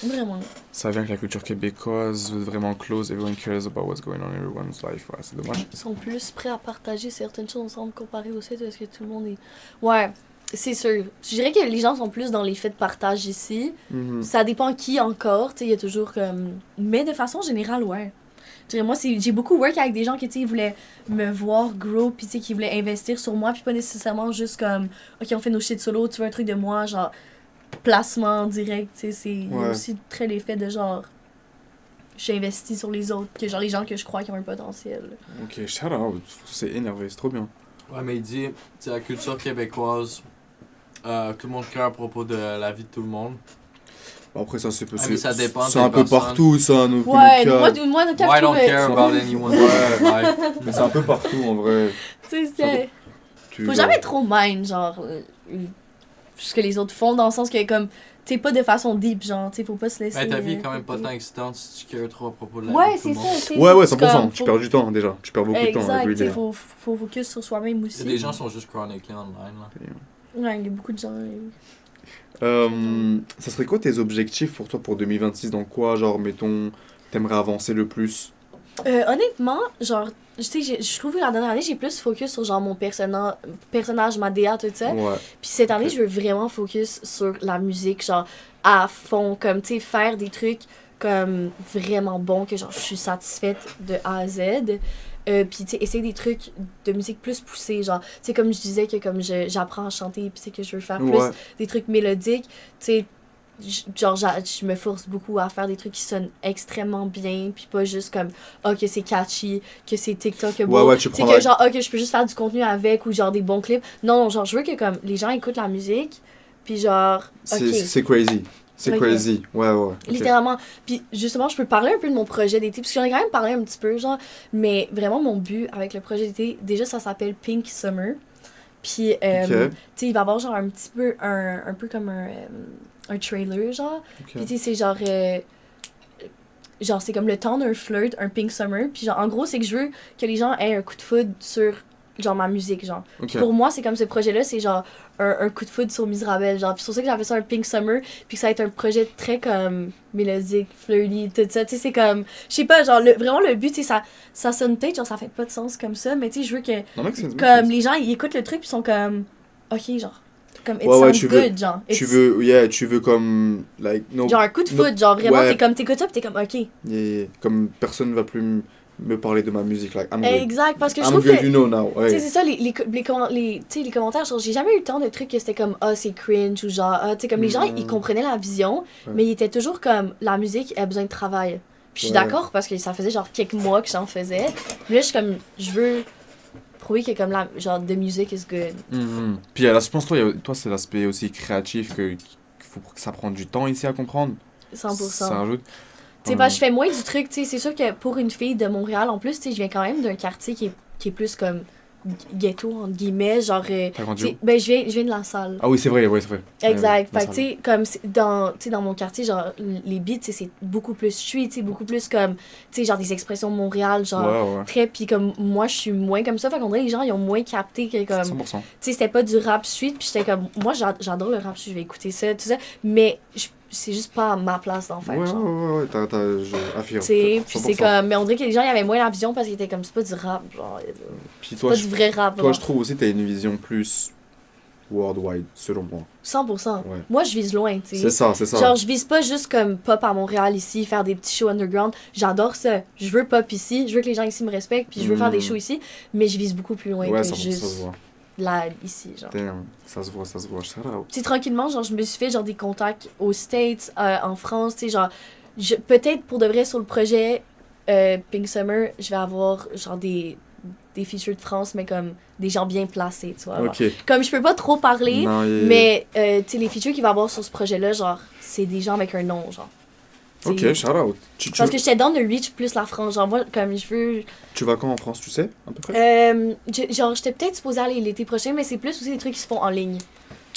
Vraiment. Ça vient que la culture québécoise veut vraiment close, everyone cares about what's going on in everyone's life. Ouais, c'est dommage. Ils sont plus prêts à partager certaines choses ensemble comparé au fait est-ce que tout le monde est. Ouais, c'est sûr. Je dirais que les gens sont plus dans les faits de partage ici. Mhm. Ça dépend qui encore, tu sais, il y a toujours comme. Mais de façon générale, ouais. Je dirais, moi, j'ai beaucoup work avec des gens qui, tu sais, voulaient me voir grow, puis tu sais, qui voulaient investir sur moi, puis pas nécessairement juste comme, ok, on fait nos shit solo, tu veux un truc de moi, genre, placement direct, tu sais, c'est il y a Ouais. aussi très l'effet de genre, j'ai investi sur les autres, que genre les gens que je crois qui ont un potentiel. Ok, shout out. C'est énervé, c'est trop bien. Ouais, mais il dit, c'est la culture québécoise. Tout le monde crée à propos de la vie de tout le monde. Bon, après, ça, c'est mais ça dépend c'est des un peu personnes. partout, ça. Nos Ouais, nos moi, cas. moi, le Why don't cas, care about anyone's life? Mais c'est un peu partout, en vrai. tu sais, faut Genre- jamais trop mind, genre, ce que les autres font, dans le sens que, comme, tu sais, pas de façon deep, genre, tu sais, faut pas se laisser. Mais ta vie est quand même pas tant excitante si tu cares trop à propos de la Ouais, vie de tout c'est le ça, monde. tu sais. Ouais, ouais, c'est 100%. comme, Tu faut- perds du temps, déjà. Tu perds beaucoup de temps. Exact, every tu sais, day. faut focus sur soi-même Il aussi. y a des gens qui sont juste chronically online, là. Ouais, il y a beaucoup de gens. Ça serait quoi tes objectifs pour toi pour 2026? Dans quoi, genre, mettons, t'aimerais avancer le plus? Honnêtement, genre, je sais, je trouve que la dernière année, j'ai plus focus sur, genre, mon personnage, ma DA, tout ça. Ouais. Puis cette année, Ok. je veux vraiment focus sur la musique, genre, à fond, comme, tu sais, faire des trucs, comme, vraiment bons, que, genre, je suis satisfaite de A à Z. Puis, tu sais, essayer des trucs de musique plus poussés, genre, tu sais, comme je disais que, comme, j'apprends à chanter, puis, tu sais, que je veux faire plus Ouais. des trucs mélodiques, tu sais, genre, je me force beaucoup à faire des trucs qui sonnent extrêmement bien, puis pas juste comme, oh, que c'est catchy, que c'est TikTokable, Ouais, ouais, tu tu sais, prends que la- genre, ok, je peux juste faire du contenu avec, ou genre des bons clips. Non, non, genre, je veux que comme les gens écoutent la musique, puis genre, ok, C'est crazy. C'est Ok. crazy. Ouais, ouais. ok. littéralement. Puis justement, je peux parler un peu de mon projet d'été, parce que j'en ai quand même parlé un petit peu, genre, mais vraiment, mon but avec le projet d'été, déjà, ça s'appelle Pink Summer. Puis, Ok. tu sais, il va y avoir genre un petit peu, un peu comme un trailer, genre. Ok. Puis, tu sais, c'est genre, c'est comme le temps d'un flirt, un Pink Summer. Puis, genre, en gros, c'est que je veux que les gens aient un coup de foudre sur, genre, ma musique, genre. Ok. Pour moi, c'est comme ce projet-là, c'est genre un coup de foudre sur Miserable, genre. Puis c'est pour ça que j'appelle ça un Pink Summer, puis que ça va être un projet très comme mélodique, flirty, tout ça. Tu sais, c'est comme, je sais pas, genre, vraiment le but, tu sais, ça sonne peut-être, genre, ça fait pas de sens comme ça, mais tu sais, je veux que, Non, mec, c'est comme, les gens, ils écoutent le truc, puis ils sont comme, ok, genre, comme, it Ouais, ouais, sounds tu veux- good, genre. Tu It's- veux, yeah, tu veux comme, like, no, Genre un coup de no- foudre, genre, vraiment, ouais. t'es comme, t'écoutes ça, puis t'es comme, ok. yeah, comme personne va plus me parler de ma musique, like, I'm good. Exact, parce que je I'm trouve good, que. you know now. Tu sais, Ouais. c'est ça, les commentaires, genre, j'ai jamais eu le temps de trucs que c'était comme, ah, c'est cringe, ou genre, ah, tu sais, comme les gens, ils comprenaient la vision, Ouais. mais ils étaient toujours comme, la musique a besoin de travail. Puis je suis Ouais. d'accord, parce que ça faisait genre quelques mois que j'en faisais. Mais là, je suis comme, je veux prouver que comme, genre, the music is good. Mhm. Puis, je pense, toi, c'est l'aspect aussi créatif qu'il faut que ça prend du temps ici à comprendre. 100%. Ça rajoute. Tu sais, je fais moins du truc, tu sais, c'est sûr que pour une fille de Montréal, en plus, tu sais, je viens quand même d'un quartier qui est plus comme ghetto, entre guillemets, genre... T'as grandi tu sais, où? ben, je viens de La Salle. Ah oui, c'est vrai, ouais, c'est vrai. Exact. Ouais, Fait que, tu sais, comme dans mon quartier, genre, les beats, tu sais, c'est beaucoup plus street, c'est beaucoup plus comme, tu sais, genre des expressions de Montréal, genre, Ouais, ouais. très. Puis comme moi, je suis moins comme ça. Fait qu'on dirait que les gens, ils ont moins capté que, comme, 100%. tu sais, c'était pas du rap street. Puis j'étais comme, moi, j'adore le rap street, je vais écouter ça, tout ça. Mais c'est juste pas à ma place d'en faire. Ouais, genre. ouais, je affirme. Tu sais, puis c'est 100%. comme, mais on dirait que les gens, ils avaient moins la vision parce qu'ils étaient comme, c'est pas du rap, genre, Puis c'est toi, pas du vrai rap. toi, genre. je trouve aussi que t'as une vision plus worldwide, selon moi. 100%. Ouais. Moi, je vise loin, tu sais. C'est ça, c'est ça. Genre, je vise pas juste comme pop à Montréal ici, faire des petits shows underground. J'adore ça. Je veux pop ici, je veux que les gens ici me respectent, puis je veux faire des shows ici, mais je vise beaucoup plus loin Ouais, que 100%, juste ça se voit. là, ici, genre. Damn, ça se voit. Shout out. Tu sais, tranquillement, genre, je me suis fait genre des contacts aux States, en France, tu sais, genre, peut-être pour de vrai sur le projet Pink Summer, je vais avoir genre des features de France, mais comme des gens bien placés, tu vois. genre. Ok. Comme je peux pas trop parler, Non, mais tu sais, les features qu'il va y avoir sur ce projet-là, genre, c'est des gens avec un nom, genre. Ok, T'sais, shout out. parce que j'étais dans de reach plus la France, genre, moi, comme je veux. Tu vas quand en France, tu sais, à peu près? Genre, j'étais peut-être supposée aller l'été prochain, mais c'est plus aussi des trucs qui se font en ligne.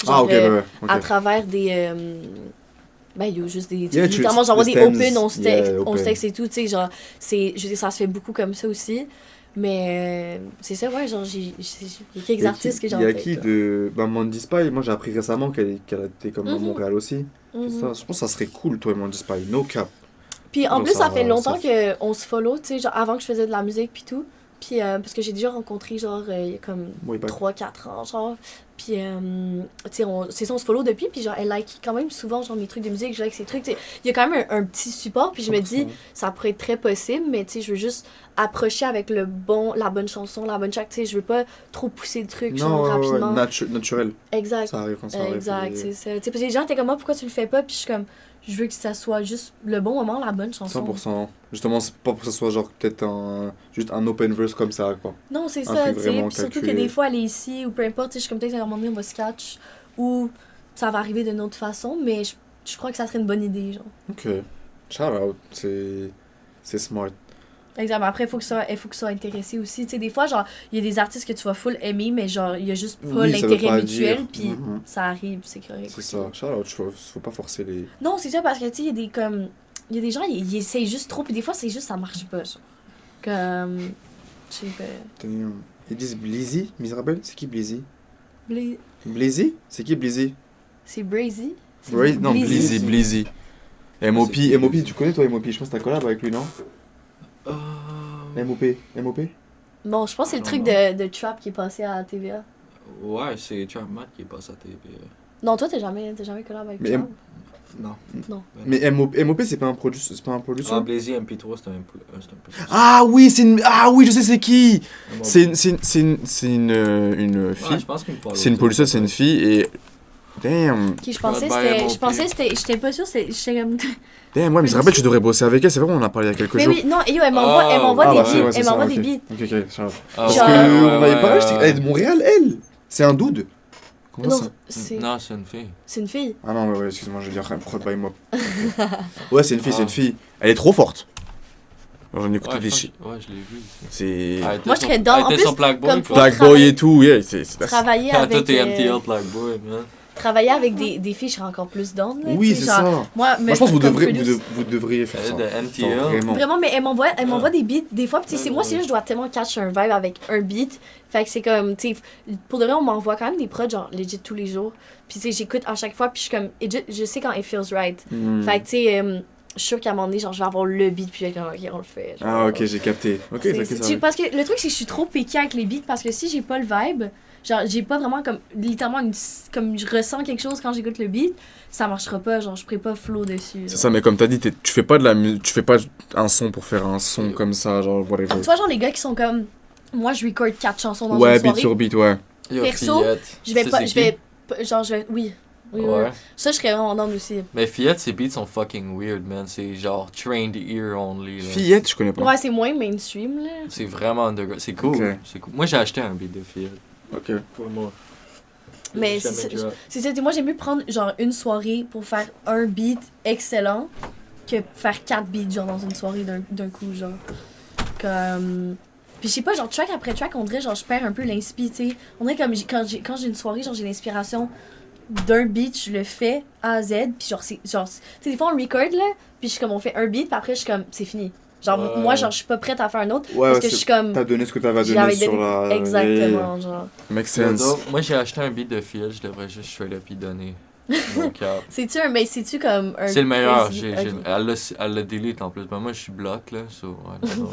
Ah, Genre, ok, ouais. à Ok. travers des. Ben, yo, juste des. Yeah, littéralement, j'envoie des des stems, open, yeah, on open. se texte et tout, tu sais, genre, c'est. Je veux dire, ça se fait beaucoup comme ça aussi. Mais c'est ça, ouais, genre, il y a quelques artistes que j'ai en Il y a tête, qui là. de. Bah, Mandy Spy, moi j'ai appris récemment qu'elle était comme à Mhm. Montréal aussi. Mhm. Ça, je pense que ça serait cool, toi et Mandy Spy. No cap. Puis en Genre, plus, ça ça fait va- longtemps ça- qu'on se follow, tu sais, genre, avant que je faisais de la musique, puis tout. Puis, parce que j'ai déjà rencontré, genre, il y a comme Way back. 3-4 ans, genre. Puis, tu sais, c'est ça, on se follow depuis. Puis, genre, elle like quand même souvent, genre, mes trucs de musique, je like ses trucs. Tu sais, il y a quand même un petit support. Puis, je me dis, 100%. ça pourrait être très possible, mais tu sais, je veux juste approcher avec la bonne chanson, la bonne track. Tu sais, je veux pas trop pousser le truc, genre, Non, ouais, rapidement. naturel. Exact. Ça arrive quand ça arrive. Exact, et- c'est ça. Tu sais, parce que les gens étaient comme, moi, pourquoi tu le fais pas? Puis, je suis comme, je veux que ça soit juste le bon moment, la bonne chanson. 100%. Justement, c'est pas pour que ça soit genre peut-être juste un open verse comme ça, quoi. Non, c'est Un ça, truc tu sais. vraiment Puis surtout que calculé. des fois, elle est ici ou peu importe, tu sais, je suis comme peut-être à un moment donné, on va se catch ou ça va arriver d'une autre façon, mais je crois que ça serait une bonne idée, genre. Ok. Shout out. C'est smart. Exactement. Après, il faut que ça intéressé aussi. Tu sais, des fois, genre, il y a des artistes que tu vas full aimer, mais genre, il y a juste pas Oui, ça veut l'intérêt pas mutuel, dire. puis Mhm. ça arrive, c'est correct. C'est ça. Shout out. Faut pas forcer les. Non, c'est ça, parce que, tu sais, il y a des, comme, il y a des gens, ils essayent juste trop, puis des fois, c'est juste, ça marche pas, genre. Comme, je sais pas. Damn. Ils disent Blizzy, Misrabel? C'est qui Blizzy? Bla- Blizzy? C'est qui Blizzy? C'est Brazy? C'est Non, Blizzy. Blizzy. MOP, tu connais toi MOP? Je pense que t'as collab avec lui, non? MOP. Non, je pense que c'est le Non, truc non. de Trap qui est passé à TVA. Ouais, c'est Trap Matt qui est passé à TV. Non, toi, t'as jamais collab avec Mais Trap? Non. Mais MOP, c'est pas un producteur? Ah, Blazy MP3, c'est un peu. Ah oui, ah oui, je sais c'est qui. C'est une fille. Je pense qu'il me parle. C'est une produceuse, c'est une fille et damn. Qui, je pensais Bye, c'était. MOP. Je pensais c'était. J'étais pas sûre, j'étais comme. Damn, ouais, mais je rappelle, tu devrais bosser avec elle, c'est vrai, on en a parlé il y a quelques Mais jours. oui, non, et yo, elle m'envoie Ah, des bah, beats. ouais, c'est Elle ça, m'envoie ok. des beats. Ok, genre. Parce Parce que on avait parlé, elle est de Montréal, elle. C'est un dude. Comment Non, ça? Non, c'est une fille. c'est une fille. Ah non, ouais, excuse-moi, je vais dire prod by Mop. Ouais, c'est une fille. Elle est trop forte. Alors, j'en ai écouté Ouais, des je shit. pense- ouais, je l'ai vu. C'est. Moi, je serais dans- en Elle était plus, sur Black Boy, comme quoi. toi, Black Boy et tout, yeah. Travailler Ah, avec. toi, t'es MTL Black Boy, man. Travailler avec des filles, je serais encore plus down. Là, Oui, tu sais, c'est genre, ça. Moi, Moi, je pense que vous devriez faire ça. Elle est de Genre, MTL. vraiment. Vraiment, mais elle m'envoie des beats des fois. Puis, tu sais, Ouais, moi, ouais. c'est juste, je dois tellement catch un vibe avec un beat. Fait que c'est comme, tu sais, pour de vrai, on m'envoie quand même des prods, genre, legit tous les jours. Puis, tu sais, j'écoute à chaque fois. Puis, je suis comme, je sais quand it feels right. Hmm. Fait que, tu sais, je suis sûre qu'à un moment donné, genre, je vais avoir le beat. Puis, comme, ok, on le fait. genre. Ah, ok, j'ai capté. Ok, C'est- ok, c'est- ça va. parce que le truc, c'est que je suis trop piquée avec les beats. Parce que si j'ai pas le vibe, genre, j'ai pas vraiment comme, littéralement, comme je ressens quelque chose quand j'écoute le beat, ça marchera pas. Genre, je pourrais pas flow dessus. C'est genre. ça, mais comme t'as dit, tu fais pas de la musique, tu fais pas un son pour faire un son comme ça, genre whatever. Tu vois, genre, les gars qui sont comme, moi, je record 4 chansons dans Ouais, une beat soirée. sur beat, ouais. Yo, Perso, Fillette. Je vais Ça, pas, c'est je qui? vais, genre, oui. Oui, oui. Ouais. Ça, je serais vraiment down aussi. Mais Fillette, ses beats sont fucking weird, man. C'est genre trained ear only. Là. Fillette, je connais pas. Ouais, c'est moins mainstream, là. C'est vraiment underground. C'est cool. Ok. C'est cool. Moi, j'ai acheté un beat de Fillette. Ok. Pour moi. Mais J'ai c'est jamais ça, drop. c'est ça, moi, j'aime mieux prendre, genre, une soirée pour faire un beat excellent que faire 4 beats, genre, dans une soirée d'un coup, genre. Comme... Puis je sais pas, genre track après track, on dirait genre je perds un peu l'inspi, tu sais. On dirait comme quand j'ai une soirée, genre j'ai l'inspiration d'un beat, je le fais A à Z, puis genre c'est genre tu sais des fois on record là, puis je suis comme on fait un beat, puis après je suis comme c'est fini. Genre moi genre je suis pas prête à faire un autre parce que je suis comme t'as donné ce que t'avais j'avais donné sur la exactement genre. Make sense. Moi, j'ai acheté un beat de Phil, je devrais juste straight up y donner. Donc, C'est-tu comme un c'est le meilleur. crazy- J'ai- ok. Elle le delete en plus. Ben, moi, je suis bloc, là. So, I don't know.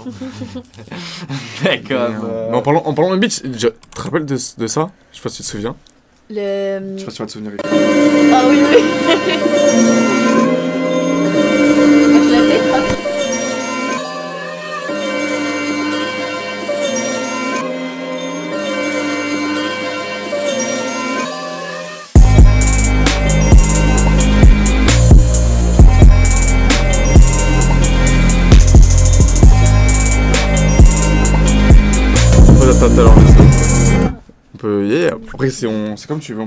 Mais comme. Mais en parlant de beat, tu te rappelles de ça? Je sais pas si tu te souviens. Le Je sais pas si tu vas te souvenir. Ah oui oui. Je l'ai peut-être pas. On peut, yeah. Après, c'est comme tu veux.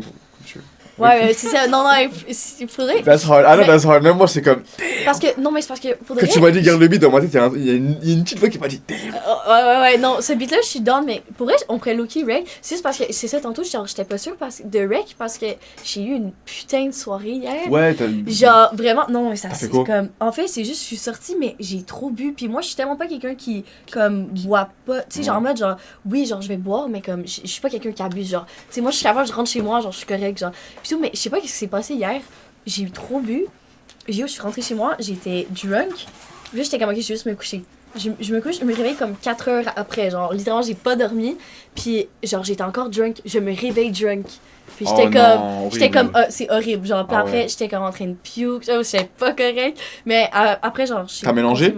Ouais, c'est ça. Non, il faudrait. That's hard. I know that's hard. Même moi, c'est comme. Parce que, non, mais c'est parce que pour de Quand vrai. tu m'as dit garde le beat dans ma tête, il y a une petite voix qui m'a dit damn. Ouais, non, ce beat-là, je suis down, mais pour vrai, on pourrait low-key rec. C'est juste parce que, c'est ça, tantôt, j'étais pas sûre de rec parce que j'ai eu une putain de soirée hier. Ouais, t'as. Genre, vraiment, non, mais ça, T'as fait c'est quoi? comme. En fait, c'est juste, je suis sortie, mais j'ai trop bu. Puis moi, je suis tellement pas quelqu'un qui, comme, boit pas. Tu sais, genre, en mode, genre, oui, genre, je vais boire, mais comme, je suis pas quelqu'un qui abuse, genre. Tu sais, moi, je suis capable, je rentre chez moi, genre, je suis correct, genre. Puis tout, mais je sais pas ce qui s'est passé hier. J'ai eu trop bu. Je suis rentrée chez moi, j'étais drunk. Puis là, j'étais comme, ok, je vais juste me coucher. Je me couche, je me réveille comme 4 heures après, genre, littéralement, j'ai pas dormi. Puis, genre, j'étais encore drunk, je me réveille drunk. Puis Oh j'étais non, j'étais comme, horrible. c'est horrible. Genre, puis Ah après, ouais. j'étais comme en train de puke, c'était pas correct. Mais après, genre, je T'as mélangé?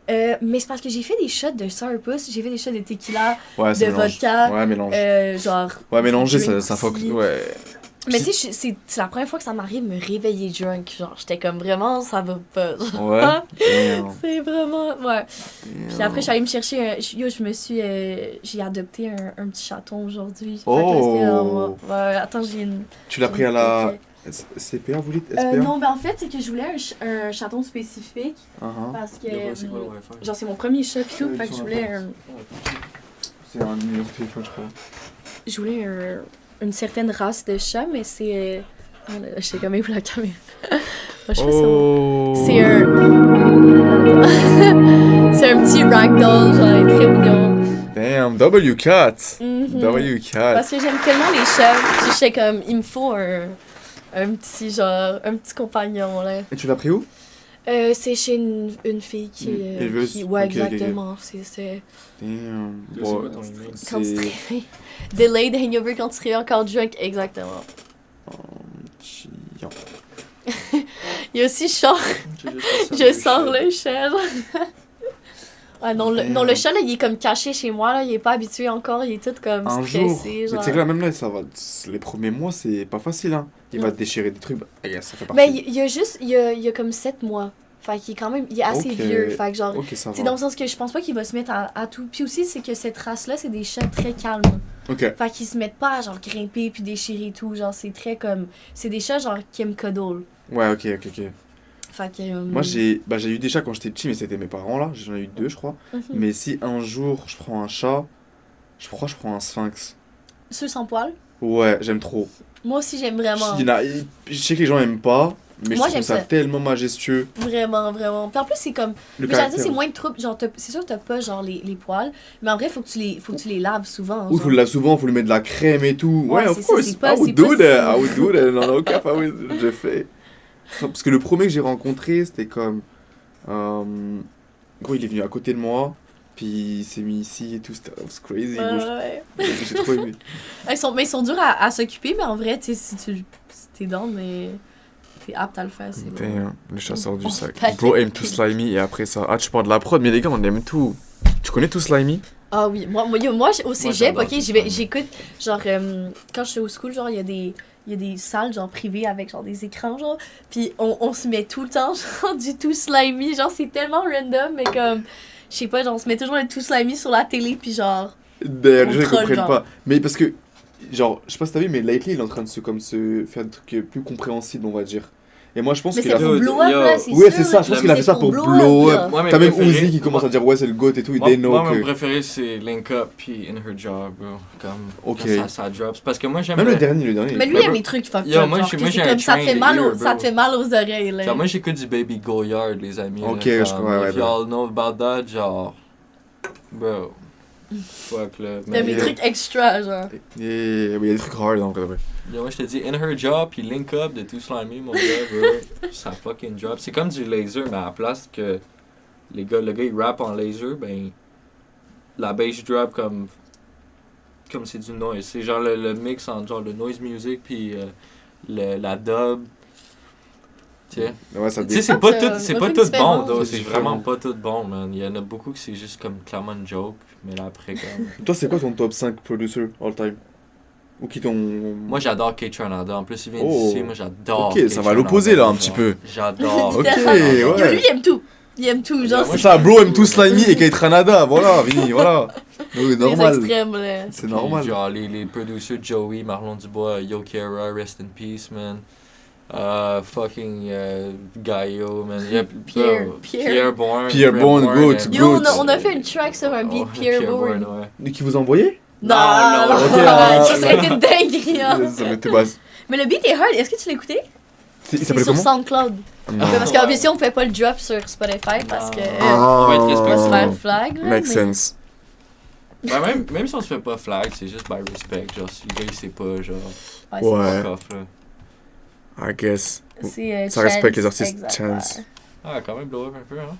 Mais c'est parce que j'ai fait des shots de sourpuss, j'ai fait des shots de tequila, Ouais, c'est de mélange. vodka, Ouais, mélange. genre. Ouais, mélanger, drink ça fuck. aussi. Ouais. Mais tu sais, c'est la première fois que ça m'arrive de me réveiller drunk. Genre, j'étais comme vraiment, ça va pas. genre. Ouais. Damn. C'est vraiment. Ouais. Puis après, je suis allée me chercher j'ai adopté un petit chaton aujourd'hui. Fait que là, c'était vraiment- Ouais, attends, j'ai une. Tu l'as pris à la CPA, vous dites SPA? Non, ben en fait, c'est que je voulais un chaton spécifique Uh-huh. parce que. C'est quoi le Wi-Fi? Genre, c'est mon premier chat pis tout. Fait que je voulais C'est un numéro de téléphone, je crois. je voulais une certaine race de chat, mais c'est. Oh là là, je sais quand même où la caméra. Moi, je fais ça. Oh. C'est un. C'est un petit ragdoll, genre, il est très mignon. Damn, W-Cat. Mhm. W-Cat. Parce que j'aime tellement les chats. Puis j'étais comme, il me faut un petit, genre, un petit compagnon, là. Et tu l'as pris où? C'est chez une fille qui. Une éleveuse? Ouais, Ok, ok, ok. exactement. C'est. Damn. C'est Bon, quoi ton email? Quand tu te c'est. réveilles. Delayed hangover quand tu te réveilles encore drunk, exactement. Chiant. Il y a aussi chat. Je sors le chat. Ouais, non, le chat, là, il est comme caché chez moi, là. Il est pas habitué encore. Il est tout comme Un jour. stressé. Mais Genre. tu sais que là, même là, ça va. Les premiers mois, c'est pas facile, hein. Il va Non. te déchirer des trucs. Ah, yes, ça fait partie. Mais il y a juste. Il y a comme 7 mois. Fait qu'il est quand même. Il est assez Ok. vieux. Fait que genre. Ok, ça C'est va. dans le sens que je pense pas qu'il va se mettre à tout. Puis aussi, c'est que cette race-là, c'est des chats très calmes. Ok. Fait qu'ils se mettent pas à genre grimper puis déchirer et tout. Genre, c'est très comme. C'est des chats genre qui aiment cuddle. Ouais, ok. Fait que. Moi, j'ai eu des chats quand j'étais petit, mais c'était mes parents, là. J'en ai eu 2, je crois. Mhm. Mais si un jour, je prends un chat, je crois que je prends un sphinx. Ceux sans poils. Ouais, j'aime trop. Moi aussi, j'aime vraiment. Je sais que les gens aiment pas, mais Moi, je trouve j'aime ça ça. tellement majestueux. Vraiment, vraiment. Puis en plus, c'est comme. Le Mais j'allais dire, caractère. c'est moins de trouble. Genre, c'est sûr que t'as pas genre les poils. Mais en vrai, faut que tu les laves souvent. Oui, genre. faut le laver souvent, faut lui mettre de la crème et tout. Ouais, Ouais, of c'est ça, course. c'est pas- I would c'est do pas that. si- I would do that. Non, non, cap, je fais. Parce que le premier que j'ai rencontré, c'était comme. Gros, il est venu à côté de moi, puis il s'est mis ici et tout. C'était crazy. Ouais, Gros, ouais. j'ai trop aimé. Mais ils sont durs à s'occuper, mais en vrai, tu sais, si t'es dans, mais t'es apte à le faire, c'est bon. Damn, le chasseur du sac. Paquet. Bro aime tout slimy et après ça. Ah, tu parles de la prod, mais les gars, on aime tout. Tu connais tout slimy? Ah oui, moi au cégep, j'adore ok, tout ça. j'écoute, genre, quand je suis au school, genre, il y a des salles, genre, privées avec, genre, des écrans, genre, puis on se met tout le temps, genre, du tout slimy, genre, c'est tellement random, mais comme, je sais pas, genre, on se met toujours le tout slimy sur la télé, puis genre, D'ailleurs, les gens ils troll, comprennent genre. pas. Mais parce que, genre, je sais pas si t'as vu, mais lately, il est en train de se faire des trucs plus compréhensibles, on va dire. Et moi, je pense Mais qu'il c'est a pour Yo, blow up, yo. là, c'est sûr. Ouais, c'est ça, je pense qu'il a fait ça C'est pour blow up. Moi, mes T'as même préférés- Uzi qui commence à dire ouais, c'est le GOAT et tout, il Moi, déno mon que. préféré, c'est Link Up puis In Her Job, bro. Comme Ok. quand ça drops. Parce que moi, j'aime. Même le dernier. Mais lui, Mais il aime bro- les trucs fucked Yo, up. moi, genre, j'ai- que moi, c'est j'ai un comme ça te train fait mal ear, aux, ça te bro. fait mal aux oreilles, là. Genre, moi, j'écoute du Baby Goyard, les amis. Ok, là, je comme, crois, ouais, if y'all know about that, genre. Bro. Fuck, là. Il y a des Yeah. trucs extra, genre. Il y a des trucs hard en vrai. Yo, moi, je te dis, In Her Job puis Link Up de Too Slimy, mon gars, bro. Ça fucking drop. C'est comme du laser, mais à la place que le gars il rappe en laser, ben. La bass drop comme c'est du noise. C'est genre le mix entre genre le noise music puis la dub. Tu sais. Ouais, ça Tu sais, dé... c'est pas Ça, tout, ça c'est fait pas une tout bon, différence. though. C'est C'est différent. vraiment pas tout bon, man. Il y en a beaucoup que c'est juste comme clairement une joke, mais là après, comme. Toi, c'est quoi ton top 5 producer all time? Ou qui t'ont. Moi, j'adore K-Tronada. En plus, il vient Oh. d'ici. Moi, j'adore. Ok, ça va à l'opposé, là, un petit peu. J'adore. Ok, Littéralement. Yo, ouais. lui, il aime tout. Il aime tout, genre, Moi, C'est ça, bro aime tout Slimy et Kate Ranada, voilà, Vini, voilà. Oui, les normal. extrêmes, là. C'est Puis, normal. Genre, les producers Joey, Marlon Dubois, Yo Kera, Rest in Peace, man. Fucking Gaio, man. Pierre Bourne. Pierre Bourne, goat. Yo, Good. on a fait une track sur un beat Pierre Bourne. Ouais. Qui vous a envoyé? Non, Non, non, ok, ça serait été dingue, hein. Ça m'était basse. Mais le beat est hard, est-ce que tu l'as écouté? Il C'est s'appelait sur comment? SoundCloud. Non. Parce qu'en plus, on pouvait pas le drop sur Spotify parce que. On va être On va se respectueux. faire flag, là. Make mais- sense. Ben, même si on se fait pas flag, c'est juste by respect. Genre, si le gars il sait pas, genre, Ouais, c'est- Ouais. fuck off, là. I guess. C'est, Ça respecte les Chance, artistes. exact, Chance. Ah, quand même blow up un peu, hein.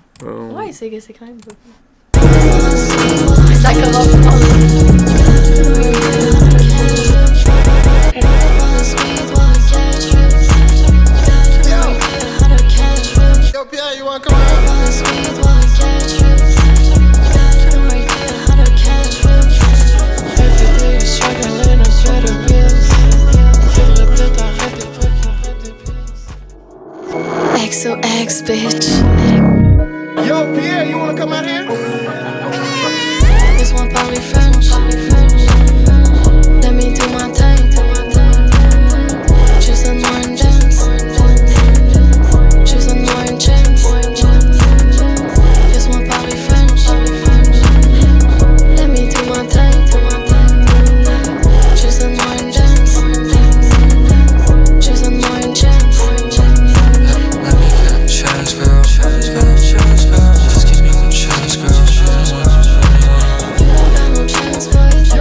Ouais, c'est quand même beau. Ça commence. Yo, Pierre, you wanna come on? Everyday struggling to pay the bills. Faudrait peut-être arrêter de faire des bills. XOX, bitch. Yo, Pierre, you wanna come out here? Laisse-moi parler French. Let me do my thing. Just annoying gems. Just annoying gems. Laisse-moi parler French. Let me do my thing. Just annoying gems. Just annoying gems. Let me get a chance, girl. Just give me one chance, girl. You don't got no chance, boy. You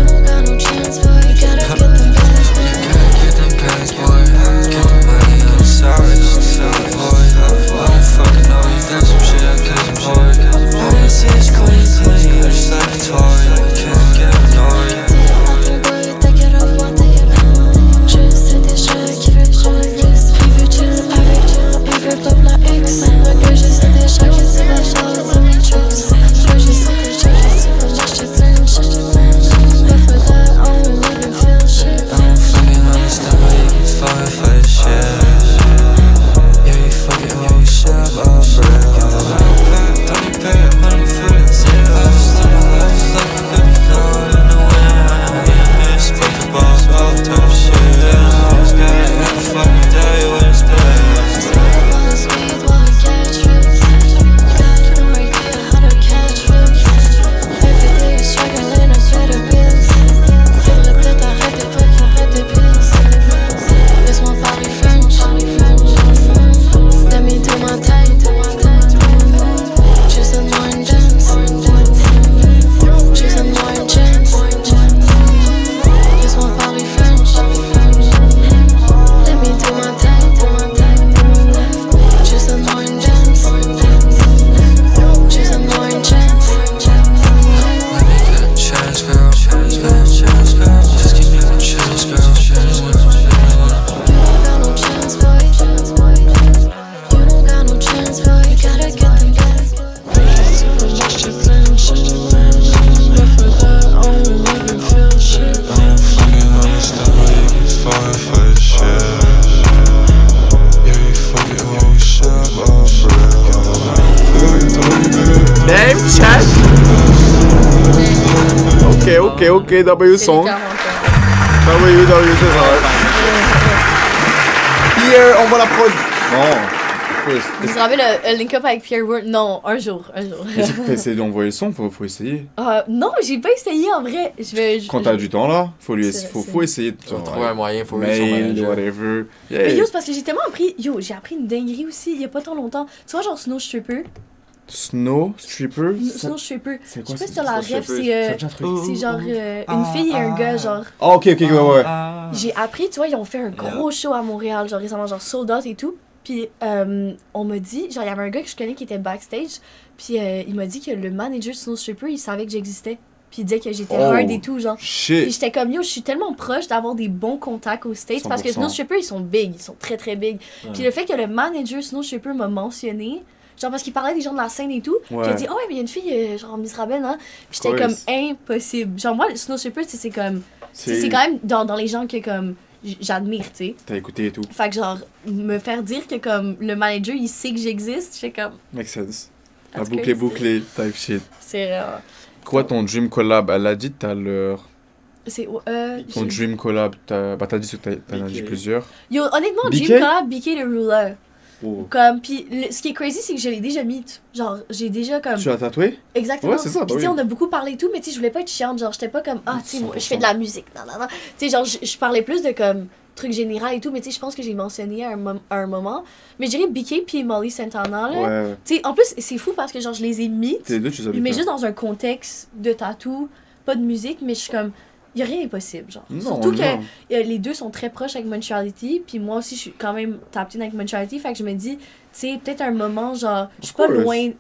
don't got no chance, boy. You gotta get them bands, boy. Gotta get them bands, boy. Get the money, I'm sorry, just to fill the void. I don't fucking know you, that's some shit I can't avoid. All you see is clean, you're just like a toy. I can't get annoyed. Tire à ton boy, t'inquiète, on voit tes mains. Je sais déjà qui veut prendre le risque. Il veut chill avec toi, il veut pop la X. Lui, je sais déjà que c'est la chose de mes choses. Lui, je sais que je vais m'acheter plein de shit. But for that, I don't even feel shit. I don't fucking understand why you keep falling for this shit. Yeah, you fucking always shit up for real. Don't you pay money for this? Yeah, I just live my life like I could be going in the wind. Yeah, miss fucking balls, all tough shit. And I always got it every fucking day when it's bad. Smoke on the speed while I catch flips. Got no idea how to catch flips. Every day struggling to pay the bills. Faudrait peut-être arrêter de faire des bills. Laisse-moi parler French. Let me do my thing. Just annoying gems. Just annoying gems. Laisse-moi parler French. Let me do my thing. Just annoying gems. Just annoying gems. Let me get a chance, girl. Just give me one chance, girl. You don't got no chance, boy. You don't got no chance, boy. You gotta get them bands, boy. M'acheter plein de shit. But for that, I don't even feel shit. I don't fucking understand why you keep falling for this shit. Yeah, you fucking always shit up for real. Name check. Ok, W song. W, c'est ça. Pierre, envoie la prod. Non. Vous vous rappelez le link-up avec Pierre Ward? Non, un jour. Mais si tu essaies d'envoyer le son, faut essayer. Non, j'ai pas essayé en vrai. Quand t'as du temps là, faut C'est- essayer de Tu vas trouver un moyen, faut aller sur mail, manager. whatever. Mais Yeah. yo, c'est parce que j'ai tellement appris. Yo, j'ai appris une dinguerie aussi il y a pas tant longtemps. Tu vois, genre Snow Stripper. Snow Stripper. Snow Stripper. Je sais quoi, pas si c'est- t'as la Snow ref, Stripper? c'est genre une fille et un gars, genre. Ah, ok, ouais. J'ai appris, tu vois, ils ont fait un gros show à Montréal, genre récemment, genre sold out et tout. Puis on m'a dit, genre il y avait un gars que je connais qui était backstage, puis il m'a dit que le manager de Snow Stripper, il savait que j'existais. Puis il disait que j'étais hard et tout, genre. Puis Shit. j'étais comme, yo, je suis tellement proche d'avoir des bons contacts aux States parce que 100%. Snow Stripper, ils sont big, ils sont très très big. Puis le fait que le manager Snow Stripper m'a mentionné, genre parce qu'il parlait des gens de la scène et tout, puis il a Ouais. dit, oh ouais, mais il y a une fille, genre Miss Rabel, hein. Puis j'étais Ouais, comme, impossible. Genre moi, Snow Stripper, c'est comme, c'est C'est quand même dans les gens que comme, j'admire, tu sais. T'as écouté et tout. Fait que genre, me faire dire que comme, le manager, il sait que j'existe, j'étais comme, Make sense. La That's boucle est crazy. bouclée, type shit. c'est, Quoi ton dream collab? Elle l'a dit tout à l'heure. c'est, Ton dream collab, t'as dit que t'en as dit BK. plusieurs. yo, honnêtement, BK? Dream Collab, BK le Ruler. Oh. Comme, pis ce qui est crazy, c'est que je l'ai déjà mis. Genre, j'ai déjà comme. Tu l'as tatoué? Exactement. Ouais, c'est ça, bah Puis tu sais, oui. on a beaucoup parlé et tout, mais tu sais, je voulais pas être chiante. Genre, j'étais pas comme, ah, tu sais, moi, je fais de la musique. Non. Tu sais, genre, je parlais plus de comme trucs généraux et tout, mais tu sais, je pense que j'ai mentionné à un moment. Mais je dirais BK puis Molly Santana, là. Ouais. Tu sais, en plus, c'est fou parce que, genre, je les ai mis, T'es les deux, tu les as mais mis. juste dans un contexte de tatou, pas de musique, mais je suis comme. Y a rien d'impossible, genre. Non, Surtout que non. les deux sont très proches avec Mutuality, puis moi aussi, je suis quand même tapped in avec Mutuality, fait que je me dis, tu sais, peut-être un moment, genre, je suis pas course. loin,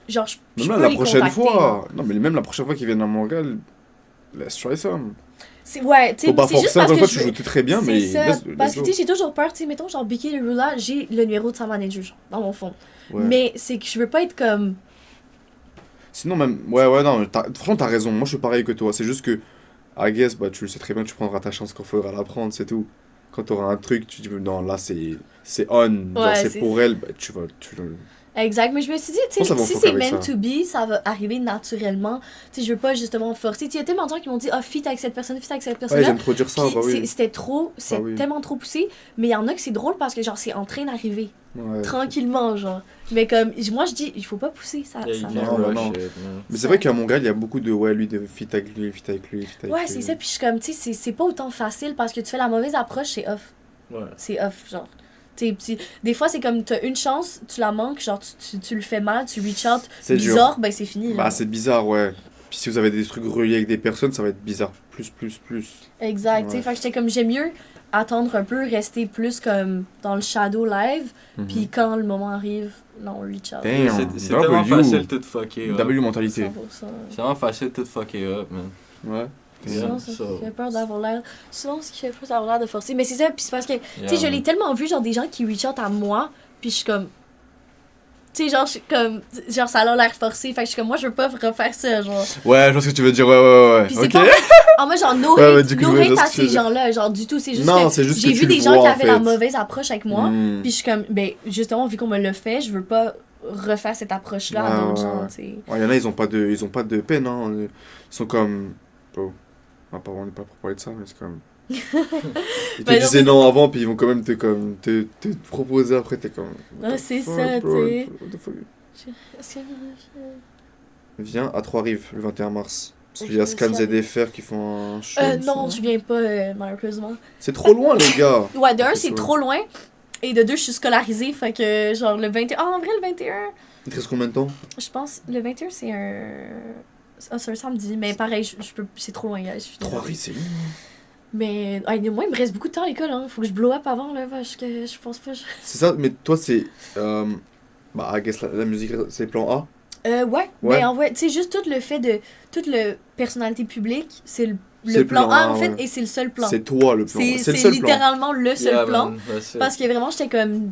genre, je Même peux la les prochaine contacter, fois. genre. Non, mais même la prochaine fois qu'ils viennent à Montréal, let's try some. Ouais, tu sais, Faut pas c'est juste forcer, parce encore une que fois, je tu veux- joues très bien, mais c'est ça, let's parce que go. tu sais, j'ai toujours peur, tu sais, mettons, genre, Bicky le Rula, j'ai le numéro de sa manager, genre, dans mon fond. Ouais. Mais c'est que je veux pas être comme. Sinon, même. Ouais, non, franchement, t'as raison. Moi, je suis pareil que toi. C'est juste que, I guess, bah, tu le sais très bien, tu prendras ta chance quand il faudra la prendre, c'est tout. Quand t'auras un truc, tu dis, non, là, c'est on. Genre, Ouais, c'est c'est- pour elle, bah, tu vas. Exact, mais je me suis dit, tu Moi, ça sais, va si fuck c'est avec meant ça. to be, ça va arriver naturellement. Tu sais, je veux pas justement forcer. Tu sais, il y a tellement de gens qui m'ont dit, ah, fit avec cette personne, fit avec cette Ouais, personne-là. j'aime trop dire ça, Puis bah oui. c'était trop, c'est Ah oui. tellement trop poussé, mais il y en a que c'est drôle parce que genre c'est en train d'arriver, Ouais. tranquillement genre. Mais comme, moi je dis, il faut pas pousser, ça. Yeah, you ça can't Non, rush non. it, man. Mais c'est vrai qu'à Montréal, il y a beaucoup de, ouais, lui, de fit avec lui, fit avec lui, fit avec lui. Ouais, c'est ça, puis je suis comme, tu sais, c'est pas autant facile parce que tu fais la mauvaise approche, c'est off. Ouais. C'est off, genre. Tu sais, des fois c'est comme, t'as une chance, tu la manques, genre tu le fais mal, tu reach out, C'est dur. bizarre, ben c'est fini. Bah, là. c'est bizarre, ouais. Puis si vous avez des trucs reliés avec des personnes, ça va être bizarre. Plus. Exact, tu sais, Ouais. fait que j'étais comme, j'aime mieux attendre un peu, rester plus comme dans le shadow live, puis quand le moment arrive, là on reach out. Damn. C'est tellement W. facile de tout fucker up. W mentalité. 100%. C'est vraiment facile de tout fucker up, man. Ouais. Souvent, ça fait peur d'avoir l'air. Souvent, ce qui fait peur d'avoir l'air de forcer. Mais c'est ça, puis c'est parce que, tu Yeah, sais, je man. l'ai tellement vu, genre, des gens qui reach out à moi, puis je suis comme. Tu sais, genre, je suis comme. Genre, ça a l'air forcé, fait que je suis comme, moi, je veux pas refaire ça, genre. Ouais, je vois ce que tu veux dire, ouais. Puis c'est Ok. pas. En moi, genre, no Ouais, ouais, hate, du coup, no ouais, je hate vois à ce que tu veux ces dire. gens-là, genre, du tout. C'est juste Non, que c'est juste j'ai que vu tu des le gens vois, qui en avaient la fait. mauvaise approche avec moi, Hmm. puis je suis comme, ben, justement, vu qu'on me le fait, je veux pas refaire cette approche-là à Ouais, d'autres ouais, gens, ouais. tu sais. Ouais, y en a, ils ont pas de peine, hein. Ils sont comme. Oh. On n'est pas pour parler de ça, mais c'est comme. Ils te Ben non, disaient mais- non avant, puis ils vont quand même te proposer après, t'es comme. what Ouais, the c'est fuck, ça, bro, tu sais. what the fuck. Est-ce que- Viens à Trois-Rives le 21 mars. Parce qu'il y Je a vais Scan essayer. ZDFR qui font un show. Non, je viens pas, malheureusement. C'est trop loin, les gars. Ouais, de un, Ok, c'est ça va. trop loin. Et de deux, je suis scolarisée, fait que genre le 21. Ah, en vrai, le 21, Il te reste combien de temps? je pense, le 21, c'est un. Ah, c'est un samedi, mais pareil, je peux. C'est trop loin, guys. Je suis désolée. Trois-Rives, c'est loin. Mais, moi, il me reste beaucoup de temps à l'école, hein. Faut que je blow up avant, là, parce que je pense pas. C'est ça, mais toi, c'est. Bah, I guess la musique, c'est plan A. Ouais, mais en vrai, tu sais, juste tout le fait de. Toute le personnalité publique, c'est le plan A, en fait, ouais. et c'est le seul plan. C'est toi le plan. C'est C'est le seul plan. littéralement le seul Yeah, plan. man, that's it. Parce que vraiment, j'étais comme.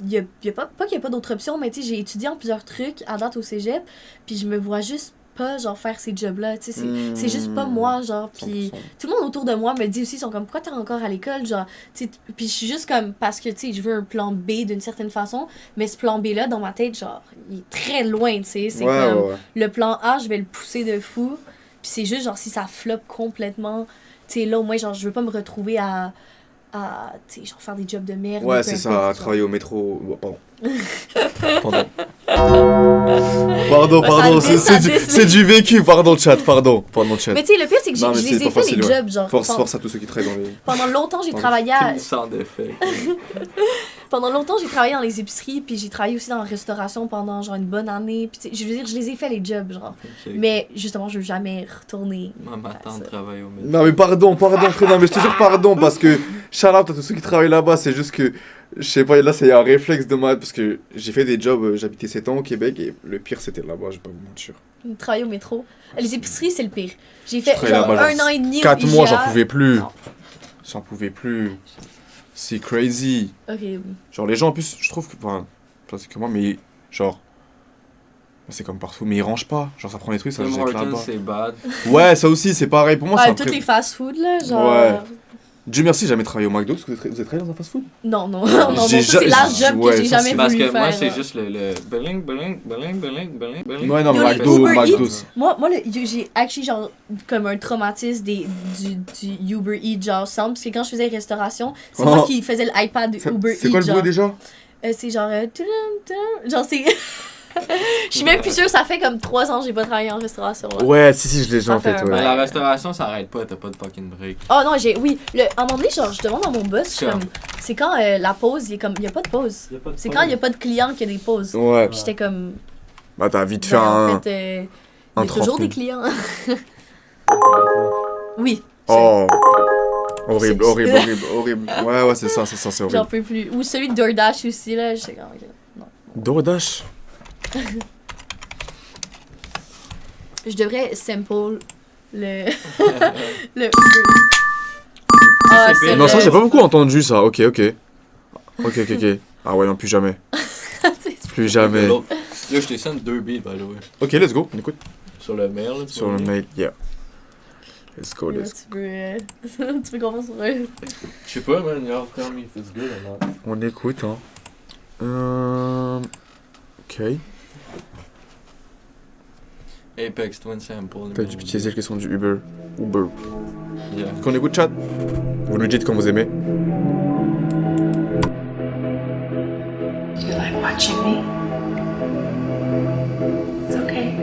Il y a pas qu'il y a pas d'autres options, mais tu sais, j'ai étudié en plusieurs trucs à date au cégep, puis je me vois juste pas, genre, faire ces jobs-là. Tu sais, c'est juste pas moi, genre. Puis 100%. tout le monde autour de moi me dit aussi, ils sont comme, pourquoi t'es encore à l'école, genre. Tu sais, puis je suis juste comme, parce que, tu sais, je veux un plan B d'une certaine façon, mais ce plan B-là, dans ma tête, genre, il est très loin, tu sais. C'est Ouais, comme, ouais. le plan A, je vais le pousser de fou, puis c'est juste, genre, si ça floppe complètement, tu sais, là, au moins, genre, je veux pas me retrouver à à tu sais, genre faire des jobs de merde. Ouais, peu c'est ça, importe, travailler au métro. Oh, pardon. genre. Pardon, Bah, ça décèle. c'est du vécu, pardon, chat. Pardon, chat. Mais tu sais, le pire, c'est que Non, mais je c'est les ai pas fait, facile, les ouais. jobs, genre. Force à tous ceux qui travaillent dans les. Pendant longtemps, j'ai Pardon. travaillé à... Sans défait. Pendant longtemps, j'ai travaillé dans les épiceries, puis j'ai travaillé aussi dans la restauration pendant genre une bonne année. Puis tu sais, je veux dire, je les ai fait les jobs, genre. Mais justement, je veux jamais retourner. Moi, ma tante travaille au métro. Non, mais pardon, frère, non, mais je te jure, pardon, parce que shout out à tous ceux qui travaillent là-bas, c'est juste que, je sais pas, là, c'est un réflexe de moi, parce que j'ai fait des jobs, j'habitais 7 ans au Québec, et le pire, c'était là-bas, je vais pas vous mentir. Travailler au métro. Les épiceries, c'est le pire. J'ai fait travaillais genre là-bas, 1 an et demi 4 au mois, IGA. j'en pouvais plus. Non. J'en pouvais plus. C'est crazy. Ok. Genre, les gens, en plus, je trouve que, enfin, c'est que moi, mais, genre, c'est comme partout, mais ils rangent pas. Genre, ça prend des trucs, ça Tim jette Hortons, là-bas. c'est bad. Ouais, ça aussi, c'est pareil. Pour moi, c'est Ouais, un toutes pré- les fast-food, là, genre. Ouais. Dieu merci, j'ai jamais travaillé au McDo. Parce que vous avez travaillé dans un fast-food? Non, non, non, non, J'ai ça, c'est la ja- job ouais, que j'ai ça, jamais c'est- Parce voulu que faire. moi, c'est là. juste le bling. Ouais, non, mais Yo, les McDo, Uber McDo. Eats, Moi, j'ai actually, genre, comme un traumatisme du Uber Eats, genre, semble, parce que quand je faisais restauration, c'est moi qui faisais l'iPad Uber Eats. C'est quoi le bruit genre. déjà? C'est genre. Genre, c'est. Je suis même plus sûre, ça fait comme 3 ans que j'ai pas travaillé en restauration. là. Ouais, si, je l'ai déjà Ça en fait, fait un ouais. Mais la restauration, ça arrête pas, t'as pas de fucking break. Oh non, oui. À un moment donné, genre, je demande à mon boss, je suis Comme. comme. C'est quand la pause, il y a pas de pause. C'est quand il y a pas de clients qu'il y a des pauses. Ouais. Puis j'étais comme. Bah, t'as vite fait Ben, en un. fait, un il y a toujours 30 des minutes. clients. Oui. Oh. Horrible, C'est- horrible. Ouais, c'est ça, c'est J'en horrible. peux plus. Ou celui de DoorDash aussi, là. J'étais comme. ok, non. DoorDash. Je devrais sample le. le. c'est Non, ça, le- j'ai pas beaucoup entendu ça. Ok. Ah ouais, non, plus jamais. Plus jamais. Yo, je t'ai sent 2 beats, by the way. Ok, let's go, on écoute. Sur le mail, là. tu Sur vois. le mail, yeah. Let's go, Tu let's peux. Tu peux comprendre sur eux. Je sais pas, man, y'all tell me if it's good or not. go. On écoute, hein. Ok. Apex Twin Sample. T'as dû utiliser la question du Uber. Yeah. Qu'on écoute, chat. Vous nous dites quand vous aimez. You like watching me? It's okay.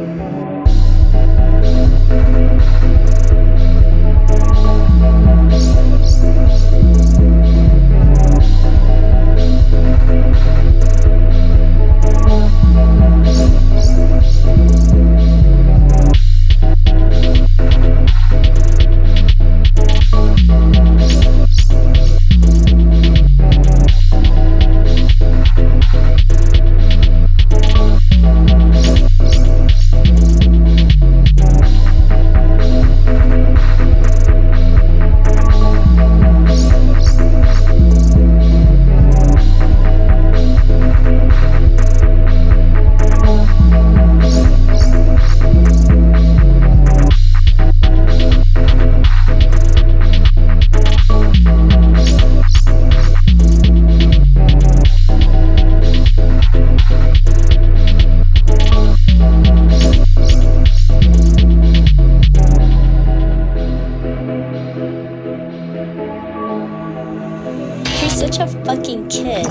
You're such a fucking kid.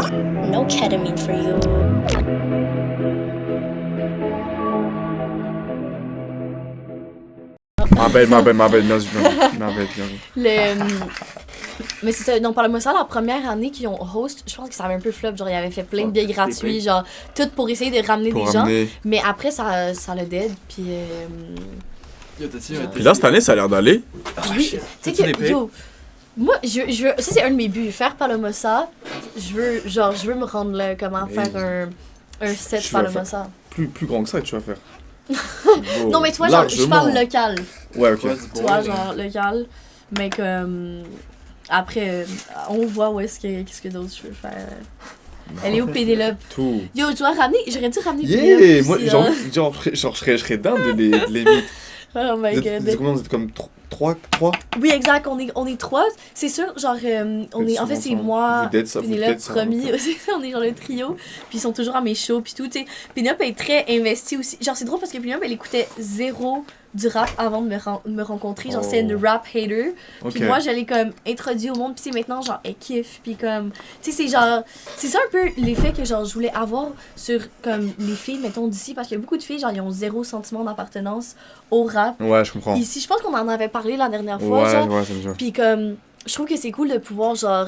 No ketamine for you. Ma belle, bien sûr. Ma belle, bien sûr. Mais c'est ça, non, parle-moi ça, la première année qu'ils ont host, je pense que ça avait un peu flop, genre ils avaient fait plein de billets gratuits, genre tout pour essayer de ramener Pour des gens, ramener. mais après ça l'a dead, puis Yo, t'as-tu Puis là, cette année, ça a l'air d'aller. oui, tu sais T'as-tu des que, payes? yo, moi, je veux, ça c'est un de mes buts, faire Palomosa, je veux me rendre là, comment faire un set Je veux Palomosa. Plus grand que ça, tu vas faire. Bon, Non mais tu vois, genre, je parle largement. local, Ouais, ok. tu vois, genre local, mais comme, après, on voit où qu'est-ce que d'autre je veux faire. Elle est au Pénélope. Tout. Yo, j'aurais dû ramener Yeah! Pénélope Moi, aussi, genre, hein. je serais dingue de les mettre. Oh my Vous êtes god. combien? Vous êtes comme 3? Oui, exact, on est 3. C'est sûr, genre, on est, en fait, c'est moi, Vous êtes ça, Pénélope, Romy, aussi, on est genre le trio. Puis ils sont toujours à mes shows, puis tout, tu sais. Pénélope est très investie aussi. Genre, c'est drôle parce que Pénélope, elle écoutait zéro du rap avant de me rencontrer. Genre, c'est Oh. une rap hater. Ok. Puis moi, je l'ai comme introduit au monde. Puis maintenant, genre, elle kiffe. Puis comme, tu sais, c'est genre, c'est ça un peu l'effet que genre, je voulais avoir sur comme les filles, mettons, d'ici. Parce qu'il y a beaucoup de filles, genre, ils ont zéro sentiment d'appartenance au rap. Ouais, je comprends. Ici, je pense qu'on en avait parlé la dernière fois. Ouais, genre. ouais, c'est bien. Puis comme, je trouve que c'est cool de pouvoir, genre,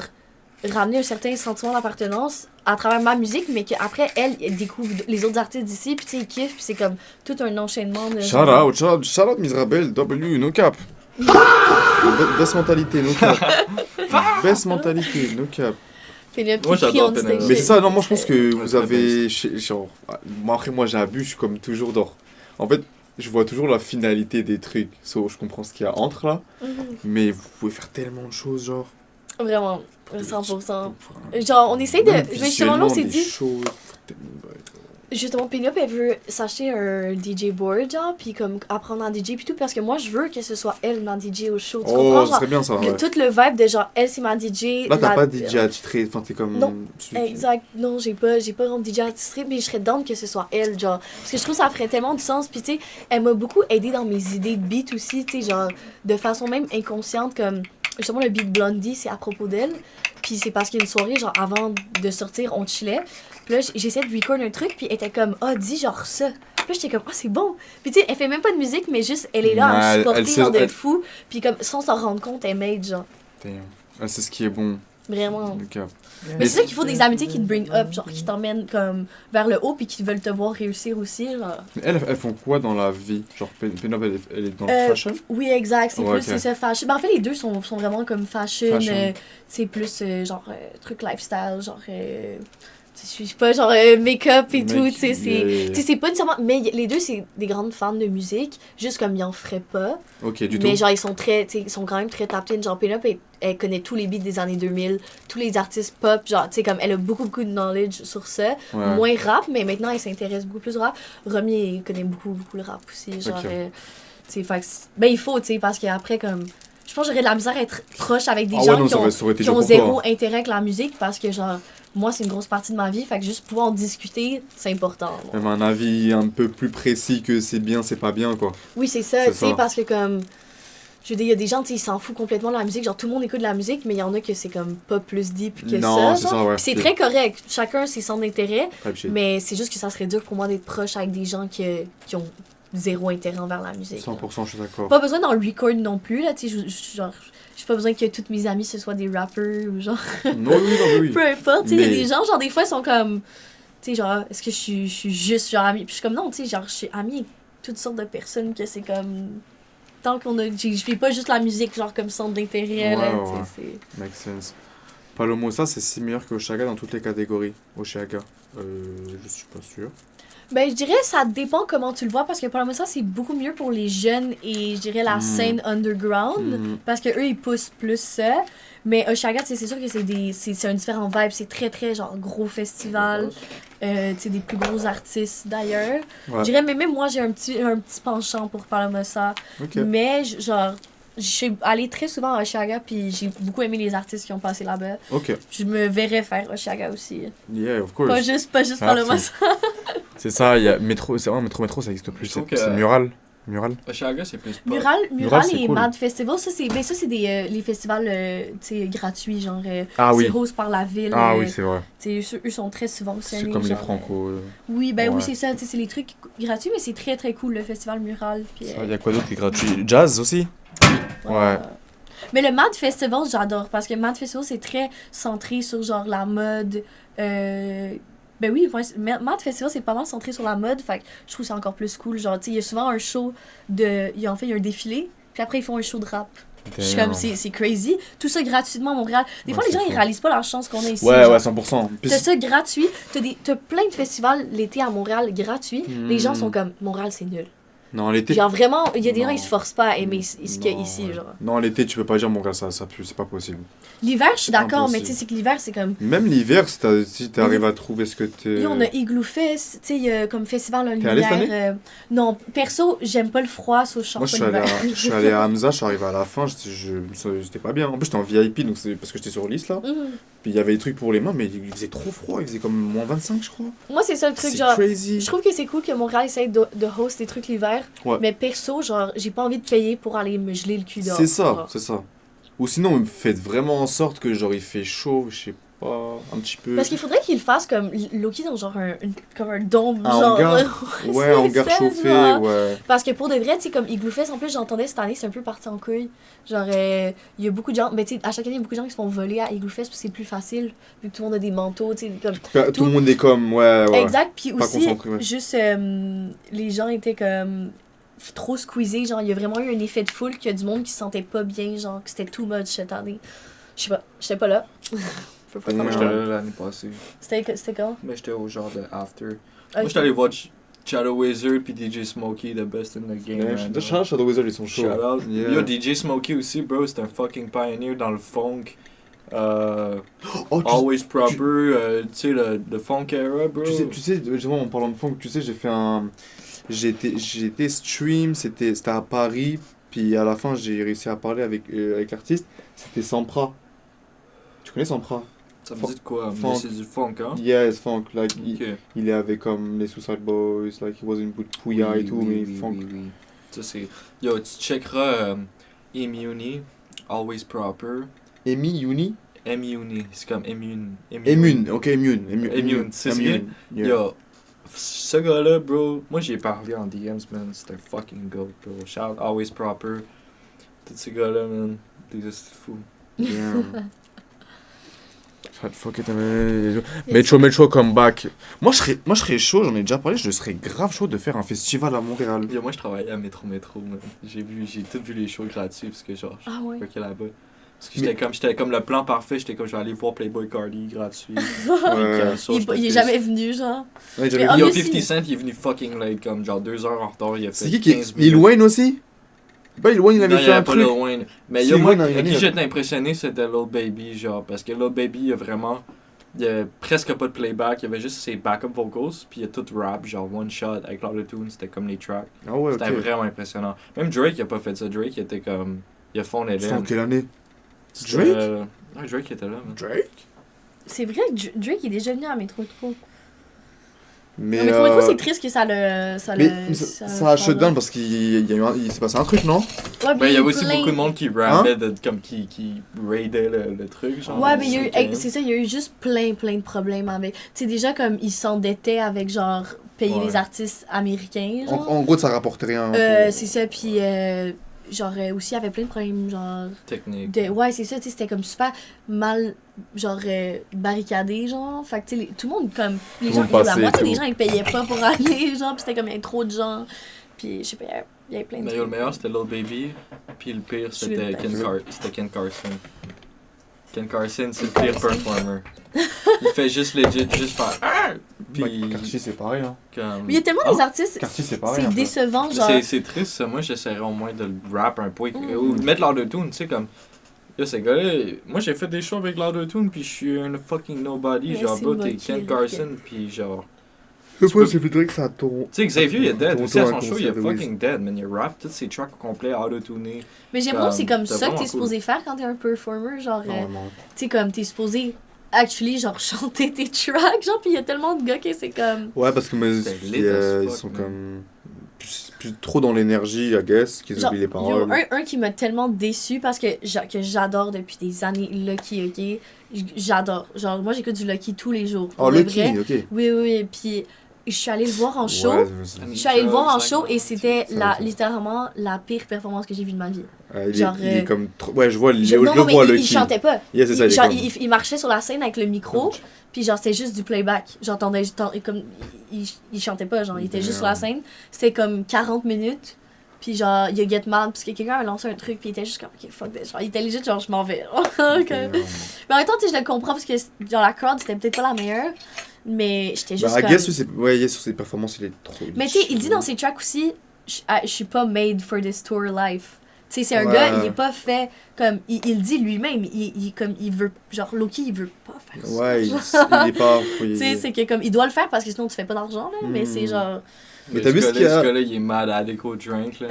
ramener un certain sentiment d'appartenance à travers ma musique, mais qu'après, elle découvre les autres artistes d'ici, puis tu sais, ils kiffent, puis c'est comme tout un enchaînement de... Shout out Misrabel, W, no cap. Best mentalité, no cap. Best mentalité, no cap. Pénélope Moi, qui crie j'adore on Pénélope. stage. Mais c'est ça, non, moi je pense que Ouais, vous très avez. Genre, moi après, moi j'abuse, je suis comme toujours dans. En fait, je vois toujours la finalité des trucs. So, je comprends ce qu'il y a entre là, Mhm. mais vous pouvez faire tellement de choses, genre. Vraiment, 100%. Genre, on essaye de... Même Mais justement, là, on s'est visuellement, dit... des choses, tellement- Justement, Pénélope, elle veut s'acheter un DJ board, genre, puis comme apprendre à DJ, puis tout, parce que moi, je veux que ce soit elle, ma DJ au show, tu comprends? Oh, ce Genre, serait bien ça, ouais. tout le vibe de genre, elle, c'est ma DJ. Là, t'as la- pas DJ attitré, enfin, t'es comme. Non, celui qui- Exact, non, j'ai pas un DJ attitré, mais je serais down que ce soit elle, genre. Parce que je trouve que ça ferait tellement du sens. Puis, tu sais, elle m'a beaucoup aidé dans mes idées de beat aussi, tu sais, genre, de façon même inconsciente, comme. Justement, le beat Blondie, c'est à propos d'elle. Puis, c'est parce qu'il y a une soirée, genre, avant de sortir, on chillait. Puis là, j'essayais de record un truc, puis elle était comme, ah, dis genre ça. Puis là, j'étais comme, ah, c'est bon. Puis, tu sais, elle fait même pas de musique, mais juste, elle est là à Ouais, me supporter, elle sait- genre, d'être elle- fou. Puis, comme, sans s'en rendre compte, elle m'aide, genre. Damn. Ah, c'est ce qui est bon, Vraiment. no cap. Mais c'est ça qu'il faut des amitiés qui te bring up, genre qui t'emmènent comme vers le haut puis qui veulent te voir réussir aussi, genre. Mais elles font quoi dans la vie? Genre, Pénélope, elle est dans le Euh, fashion? Oui, exact, c'est Ouais, plus ok. c'est ça fashion. Ben, en fait les deux sont vraiment comme fashion, Fashion. c'est plus genre truc lifestyle, genre je sais pas genre make-up et Mec, tout, tu sais yeah. c'est pas nécessairement mais les deux c'est des grandes fans de musique, juste comme ils en feraient pas. Ok, du Mais tout. genre ils sont très tu sais ils sont quand même très tapped in, genre Pénélope elle connaît tous les beats des années 2000, tous les artistes pop, genre tu sais comme elle a beaucoup de knowledge sur ça. Ouais. Moins rap, mais maintenant elle s'intéresse beaucoup plus au rap. Romy il connaît beaucoup le rap aussi, genre Ok. tu sais fait que ben il faut tu sais parce qu'après comme je pense que j'aurais de la misère à être proche avec des Ah ouais, gens non, qui ça ont, aurait été qui dur ont pour zéro toi. intérêt avec la musique parce que genre moi c'est une grosse partie de ma vie, fait que juste pouvoir en discuter c'est important. Même un avis un peu plus précis que c'est bien, c'est pas bien, quoi. Oui c'est ça, C'est tu sais ça. parce que comme je veux dire, il y a des gens, tu sais, ils s'en foutent complètement de la musique. Genre, tout le monde écoute de la musique, mais il y en a que c'est comme pas plus deep que Non, ça. c'est genre. ça, ouais. Puis c'est Puis- très correct. Chacun, c'est son intérêt. Type shit. Mais c'est juste que ça serait dur pour moi d'être proche avec des gens qui ont zéro intérêt envers la musique. 100%, je suis d'accord. Pas besoin d'en record non plus, là, tu sais, genre, j'ai pas besoin que toutes mes amies ce soient des rappers ou genre, Non, oui, non, oui. peu importe, tu sais, il y a Mais- des gens, genre, des fois, ils sont comme, tu sais, genre, est-ce que je suis juste, genre, amie? Puis je suis comme, non, tu sais, genre, je suis amie avec toutes sortes de personnes que c'est comme, tant qu'on a, je fais pas juste la musique, genre, comme centre d'intérêt, là, Ouais, tu ouais. sais, c'est... Make sense. Palomosa, c'est si meilleur que Oshaga dans toutes les catégories. Oshaga. Je suis pas sûr. Ben, je dirais ça dépend comment tu le vois parce que pour ça c'est beaucoup mieux pour les jeunes et je dirais la scène underground Mhm. parce que eux ils poussent plus ça. Mais Oshaga, c'est sûr que c'est un différent vibe, c'est très genre gros festival, tu sais des plus gros artistes d'ailleurs. Ouais. Je dirais mais même moi j'ai un petit penchant pour Palomosa, Ok. mais genre je suis allée très souvent à Oshaga puis j'ai beaucoup aimé les artistes qui ont passé là-bas. Ok. Je me verrais faire Oshaga aussi. Yeah, of course. Pas juste Ah, Palomosa. C'est ça, il y a Métro, c'est vrai, Métro, ça existe plus. Je trouve C'est que- Mural. Mural. Oshaga, c'est plus pop. Mural c'est et cool. Mad Festival, ça c'est des les festivals tu sais gratuits genre Ah oui. c'est host par la ville. Ah oui, c'est vrai. tu sais eux sont très subventionnés. C'est comme les genre, Franco. Oui, ben Ouais. oui, c'est ça, tu sais c'est les trucs gratuits mais c'est très cool le festival Mural puis Il y a quoi d'autre qui est gratuit? Jazz aussi? Ouais. Mais le Mad Festival, j'adore parce que Mad Festival c'est très centré sur genre la mode ben oui, Mad Festival c'est pas mal centré sur la mode, fait que je trouve ça encore plus cool. Genre, tu sais, il y a souvent un show de. Il y a un défilé, puis après ils font un show de rap. Je suis comme, c'est crazy. Tout ça gratuitement à Montréal. Des fois, Ouais, les gens c'est ils fou. réalisent pas la chance qu'on a ici. Ouais, genre. ouais, 100%. Puis T'as ça gratuit. T'as plein de festivals l'été à Montréal gratuits. Les gens Hmm. sont comme, Montréal c'est nul. non, l'été. Genre vraiment, il y a des gens Non. ils se forcent pas à aimer ce qu'il y a Non, ici. ouais. Genre. Non, l'été, tu peux pas dire, mon gars, ça pue, c'est pas possible. L'hiver, je suis d'accord, Impossible. mais tu sais, c'est que l'hiver c'est comme. Même l'hiver, si t'arrives à trouver ce que t'es. Et on a Igloo Fest, tu sais, il y a comme festival en T'es allé cette lumière. Non, perso, j'aime pas le froid, sauf je sors Moi, pas l'hiver. je suis allé à Hamza, je suis arrivé à la fin, j'étais pas bien. En plus, j'étais en VIP, donc c'est parce que j'étais sur liste là. Mhm. Puis il y avait des trucs pour les mains, mais il faisait trop froid, il faisait comme moins 25, je crois. Moi, c'est ça le truc, C'est genre. crazy. Je trouve que c'est cool que Montréal essaye de host des trucs l'hiver, l'hiver. Ouais. Mais perso, genre, j'ai pas envie de payer pour aller me geler le cul dehors. C'est ça, genre. c'est ça. Ou sinon, faites vraiment en sorte que genre il fait chaud, je sais pas, un petit peu. Parce qu'il faudrait qu'il fasse comme Loki dans genre comme un dôme. Un genre, hangar. Ouais, un hangar c'est chauffé, genre. ouais. Parce que pour de vrai, tu sais, comme Igloo Fest, en plus, j'entendais cette année, c'est un peu parti en couille. Genre, il y a beaucoup de gens, mais tu sais, à chaque année, il y a beaucoup de gens qui se font voler à Igloo Fest parce que c'est plus facile, vu que tout le monde a des manteaux, tu sais, comme. Tout le monde est comme, ouais. Exact, puis Pas aussi, concentré, ouais. juste, les gens étaient comme trop squeezés, genre, il y a vraiment eu un effet de foule qu'il y a du monde qui se sentait pas bien, genre, que c'était too much cette année. Je sais pas, j'étais pas là. Faut pas Ouais. Moi, savoir. j'étais là l'année passée. C'était quand? Mais j'étais au genre de after. Moi, Ok. j'étais allé voir Shadow Wizard puis DJ Smokey, the best in the game. man. Shadow Wizard, ils sont chauds. Shout out. Yeah. Yo, DJ Smokey aussi, bro, c'est un fucking pioneer dans le funk. Oh, Always Proper, tu sais, le funk era, bro. tu sais, justement, en parlant de funk, tu sais, j'ai fait un. J'étais stream, c'était à Paris, puis à la fin, j'ai réussi à parler avec l'artiste. C'était Sampra. Tu connais Sampra? Ça me dit de quoi? Funk. Mais c'est du funk, hein? Yes, funk. Like, Ok. il est avec comme les Suicide Boys, like, he was in Pouya et tout, mais funk. Oui. Ça, c'est... Yo, tu checkeras Immuni, Always Proper. Emi, Uni? Immuni, c'est comme Immune. Immune, ok, Immune. Immune, c'est ce Immune. Yeah. Yo, ce gars-là, bro, moi j'ai parlé en DMs, man, c'est un fucking goat, bro. Shout out Always Proper. Tous ces gars-là, man, t'es juste fou. Yeah. Fuck it, Metro comeback. Moi je serais chaud, j'en ai déjà parlé, je serais grave chaud de faire un festival à Montréal. Yo, moi je travaillais à Métro, man. J'ai tout vu les shows gratuits parce que genre, Ah ouais. je workais là-bas. Parce que j'étais comme le plan parfait, j'étais comme je vais aller voir Playboy Cardi gratuit. Ouais. Il est jamais venu, genre. Ouais, j'avais Mais vu- Yo, obviously- 50 Cent, il est venu fucking late, comme genre 2 heures en retard, il a fait C'est qui 15 Lil minutes. Wayne aussi? Bah Lil Wayne il avait Non, il y fait un avait pas truc. Lil Wayne. Mais Si, yo, moi, Lil Wayne, à il y qui en a. j'étais impressionné, c'était Lil Baby, genre, parce que Lil Baby, il y a vraiment, il y a presque pas de playback, il y avait juste ses backup vocals, puis il y a tout rap, genre one shot avec l'autotune, c'était comme les tracks. Ah ouais, ok. C'était vraiment impressionnant. Même Drake, il a pas fait ça. Drake, il était comme, il a fondé C'était en l'aile. quelle année? C'était, Drake? Ouais, Drake était là, man. Drake? C'est vrai que Drake est déjà venu à Métro Métro. Mais, Non, Métro Métro, c'est triste que ça le. mais ça a shut down parce qu'il s'est passé un truc, non? Ouais, Ben, il y avait aussi plein- beaucoup de monde qui rappait, comme qui raidait le truc, genre. Ouais, mais il y a eu, c'est c'est ça, il y a eu juste plein de problèmes avec. Tu sais, déjà, comme ils s'endettaient avec, genre, payer Ouais. les artistes américains, genre. En gros, ça rapportait rien. C'est ça, puis, genre, aussi, il y avait plein de problèmes, genre. technique. Ouais, c'est ça, tu sais, c'était comme super mal, genre, barricadé, genre. Fait que, tu sais, tout le monde, comme. Les Tout le gens, monde passait la et moitié tout. des gens, ils payaient pas pour aller, genre, puis c'était comme, il y avait trop de gens. Puis, je sais pas, il y avait plein de Mais yo, le meilleur c'était Lil Baby, puis le pire c'était Ken Carson. Ken Carson, c'est le pire performer. Il fait juste legit, juste faire. Puis. Cartier, c'est pareil. Hein. Comme... Mais il y a tellement des artistes, Cartier, c'est pareil. c'est un peu. décevant, genre. C'est triste ça, moi j'essaierais au moins de le rap un peu, ou de mettre l'autotune, tu sais, comme. Yo, ces gars-là, moi j'ai fait des shows avec l'autotune, puis je suis un fucking nobody, Ouais, genre, c'est bro, t'es moqué, Ken ok. Carson, puis genre. Le point, j'ai fait que ça a tourné. Tu sais, Xavier, il est dead, Toronto aussi à à son un show, il est concert de Wiz. fucking dead, man, il rap tous ses tracks au complet, autotuné. Mais j'aime pas que c'est comme c'est ça que vraiment t'es cool. supposé faire quand t'es un performer, genre, Normalement. tu sais, comme t'es supposé actually, genre, chanter tes tracks, genre, pis y a tellement de gars que c'est comme. Ouais, parce que C'était lit as ils fuck, sont man. comme. Plus trop dans l'énergie, I guess, qu'ils Genre, oublient les yo, paroles. un qui m'a tellement déçu parce que j'adore depuis des années Lucky, ok? J'adore. Genre, moi, j'écoute du Lucky tous les jours. Oh, Pour de Lucky, vrai. ok. Oui, puis je suis allée le voir en show. Ouais, Je suis allée le voir en Ça, show et c'était ça, ça. littéralement la pire performance que j'ai vue de ma vie. il, genre, il est comme. Ouais, je vois, Non, je le non, mais vois, il Lucky. chantait pas. Yeah, c'est ça, il est Genre, comme- il marchait sur la scène avec le micro, puis genre, c'était juste du playback. J'entendais, comme, il chantait pas, genre, il était juste sur la scène. C'était comme 40 minutes, puis genre, il a get mad, parce que quelqu'un a lancé un truc, puis il était juste comme, ok, fuck this. Genre, il était legit, genre, je m'en vais. Ok. Mais en même temps, tu sais, je le comprends, parce que genre, la crowd, c'était peut-être pas la meilleure, mais j'étais juste Bah, I comme... guess, sur ses performances, il est trop. Mais tu sais, il dit dans ses tracks aussi, je suis pas made for this tour life. Tu sais, c'est un Ouais. gars, il est pas fait comme. Il dit lui-même, comme, il veut. Genre, Loki, il veut pas faire ça. Ouais, il genre. est pas. Tu sais, c'est que comme. Il doit le faire parce que sinon tu fais pas d'argent, là. Mais c'est genre. Mais t'as vu ce qu'il y a- Ce gars-là, il est mad addict au drink, là.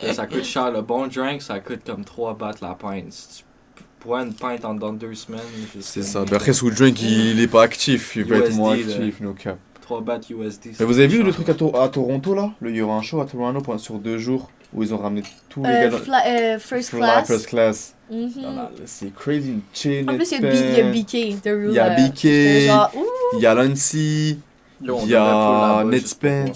Là, ça coûte cher. Le bon drink, ça coûte comme 3 bahts la pinte. Si tu bois une pinte en dans 2 semaines, C'est ça. Mais après, sous le drink, il est pas actif. Il veut être USD, moins là. actif, no cap. 3 bahts USD. Mais vous avez vu le truc à Toronto là? Il y aura un show à Toronto sur 2 jours où ils ont ramené tous les gars. First Class. First Class. Mhm. C'est crazy, une chain. En plus, il y a BK, The Rule. Il y a BK, il y a Lancy, il y a Netspan,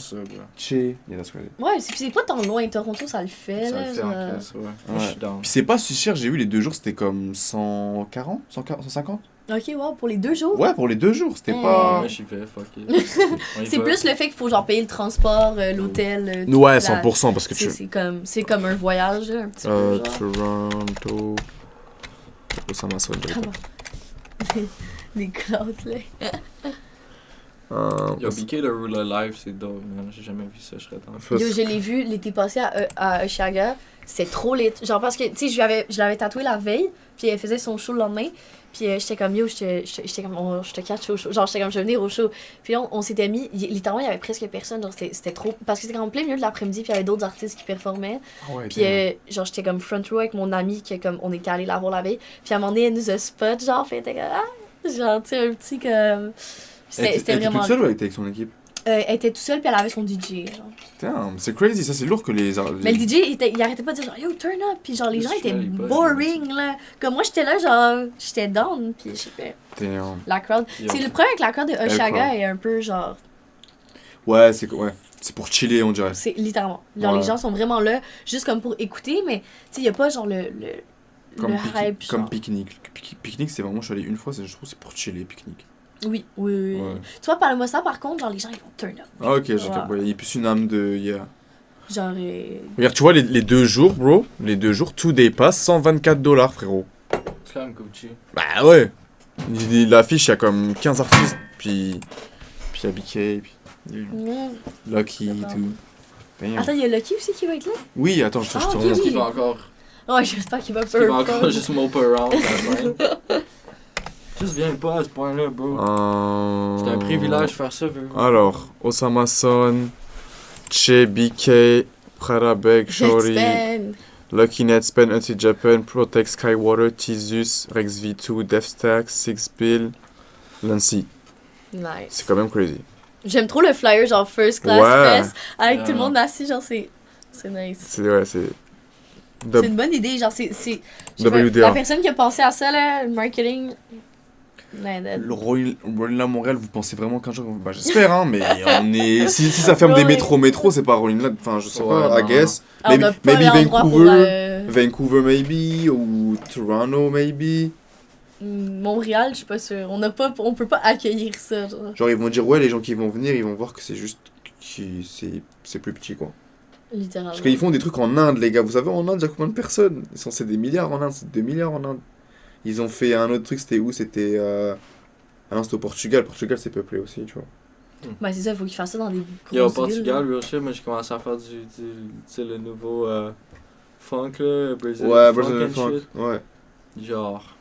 Che. Yeah, that's right. Ouais, c'est pas tant loin. Toronto, ça le fait. Ça là, le fait en genre. classe, ouais. Moi, je suis down. Puis c'est pas si cher, j'ai vu les 2 jours, c'était comme 140, 150. Ok, wow, pour les 2 jours. Ouais, pour les 2 jours, c'était pas. Moi, j'y vais, fuck it. C'est plus le fait qu'il faut genre payer le transport, l'hôtel. Ouais, 100% parce que tu. C'est comme un voyage, un petit peu. Toronto. Ça m'a sonné. Des clouds, là. Yo, BK The Ruler Live, c'est dope, man. J'ai jamais vu ça, je serais dans. Yo, je l'ai vu l'été passé à Oshaga. C'était trop lit. Genre, parce que, tu sais, je l'avais tatoué la veille, puis elle faisait son show le lendemain. Puis j'étais comme, yo, j'étais comme, je te catch au show. Genre, j'étais comme, je vais venir au show. Puis là, on s'était mis, littéralement, il y avait presque personne. Genre, c'était trop. Parce que c'était en plein milieu de l'après-midi, puis il y avait d'autres artistes qui performaient. Ouais, puis genre, j'étais comme front row avec mon ami, qui comme, on était allé la voir la veille. Puis à un moment donné, elle nous a spot, genre, fait, elle était comme, genre, tu sais, un petit comme. C'était vraiment. Elle était toute seule ou elle était avec son équipe? Elle était toute seule, puis elle avait son DJ, genre. Putain, c'est crazy, ça c'est lourd que les. Mais le DJ, il arrêtait pas de dire genre, yo, turn up, puis genre, les gens étaient boring, là. Comme moi, j'étais là, genre, j'étais down, puis je sais pas. La crowd. C'est le problème avec la crowd de Oshaga est un peu genre. Ouais, c'est pour chiller, on dirait. C'est littéralement. Genre, les gens sont vraiment là, juste comme pour écouter, mais tu sais, y a pas genre le hype. Comme pique-nique. Pique-nique, c'est vraiment, je suis allé une fois, je trouve c'est pour chiller, pique-nique. Oui. Tu vois, parle-moi ça, par contre, genre, les gens, ils vont turn up. Ah, ok, il y a plus une âme de. Yeah. Genre. Regarde, tu vois, les 2 jours, bro, les 2 jours, tout dépasse $124, frérot. C'est quand même Gucci. Bah ouais. L'affiche, il y a comme 15 artistes, puis il y a BK, puis Lucky et tout. Damn. Attends, il y a Lucky aussi qui va être là? Oui, attends, je te remonte. Est-ce qu'il va encore. Ouais, j'espère qu'il va pas. Il va encore juste mope around, Juste viens pas à ce point-là, bro. C'est un privilège de faire ça, bro. Alors, Osama Son, Che, BK, Prarabeg, Shori, Lucky Netspan, Anti-Japan, Protect, Skywater, Tizus, Rex V2, Deathstack, Six Bill, Lancy. Nice. C'est quand même crazy. J'aime trop le flyer, genre First Class Fest, avec tout le monde assis, genre c'est nice. C'est une bonne idée, genre c'est WDA. La personne qui a pensé à ça, là, le marketing. Le Rolling Montréal, vous pensez vraiment qu'un jour. Bah, j'espère, hein, mais on est. Si ça ferme des métros, c'est pas Rolling là. Enfin, je sais pas, I guess. Maybe Vancouver, maybe, ou Toronto, maybe. Montréal, je suis pas sûre. On peut pas accueillir ça. Genre, ils vont dire, ouais, les gens qui vont venir, ils vont voir que c'est juste. C'est plus petit, quoi. Littéralement. Parce qu'ils font des trucs en Inde, les gars. Vous savez, en Inde, il y a combien de personnes? C'est des milliards en Inde, c'est 2 milliards en Inde. Ils ont fait un autre truc, c'était où? C'était. Ah non, c'était au Portugal. Portugal, c'est peuplé aussi, tu vois. Bah, c'est ça, il faut qu'ils fassent ça dans des grosses villes. Au Portugal, real shit, moi j'ai commencé à faire tu sais, le nouveau funk, là, Brazilian funk. Ouais. Genre.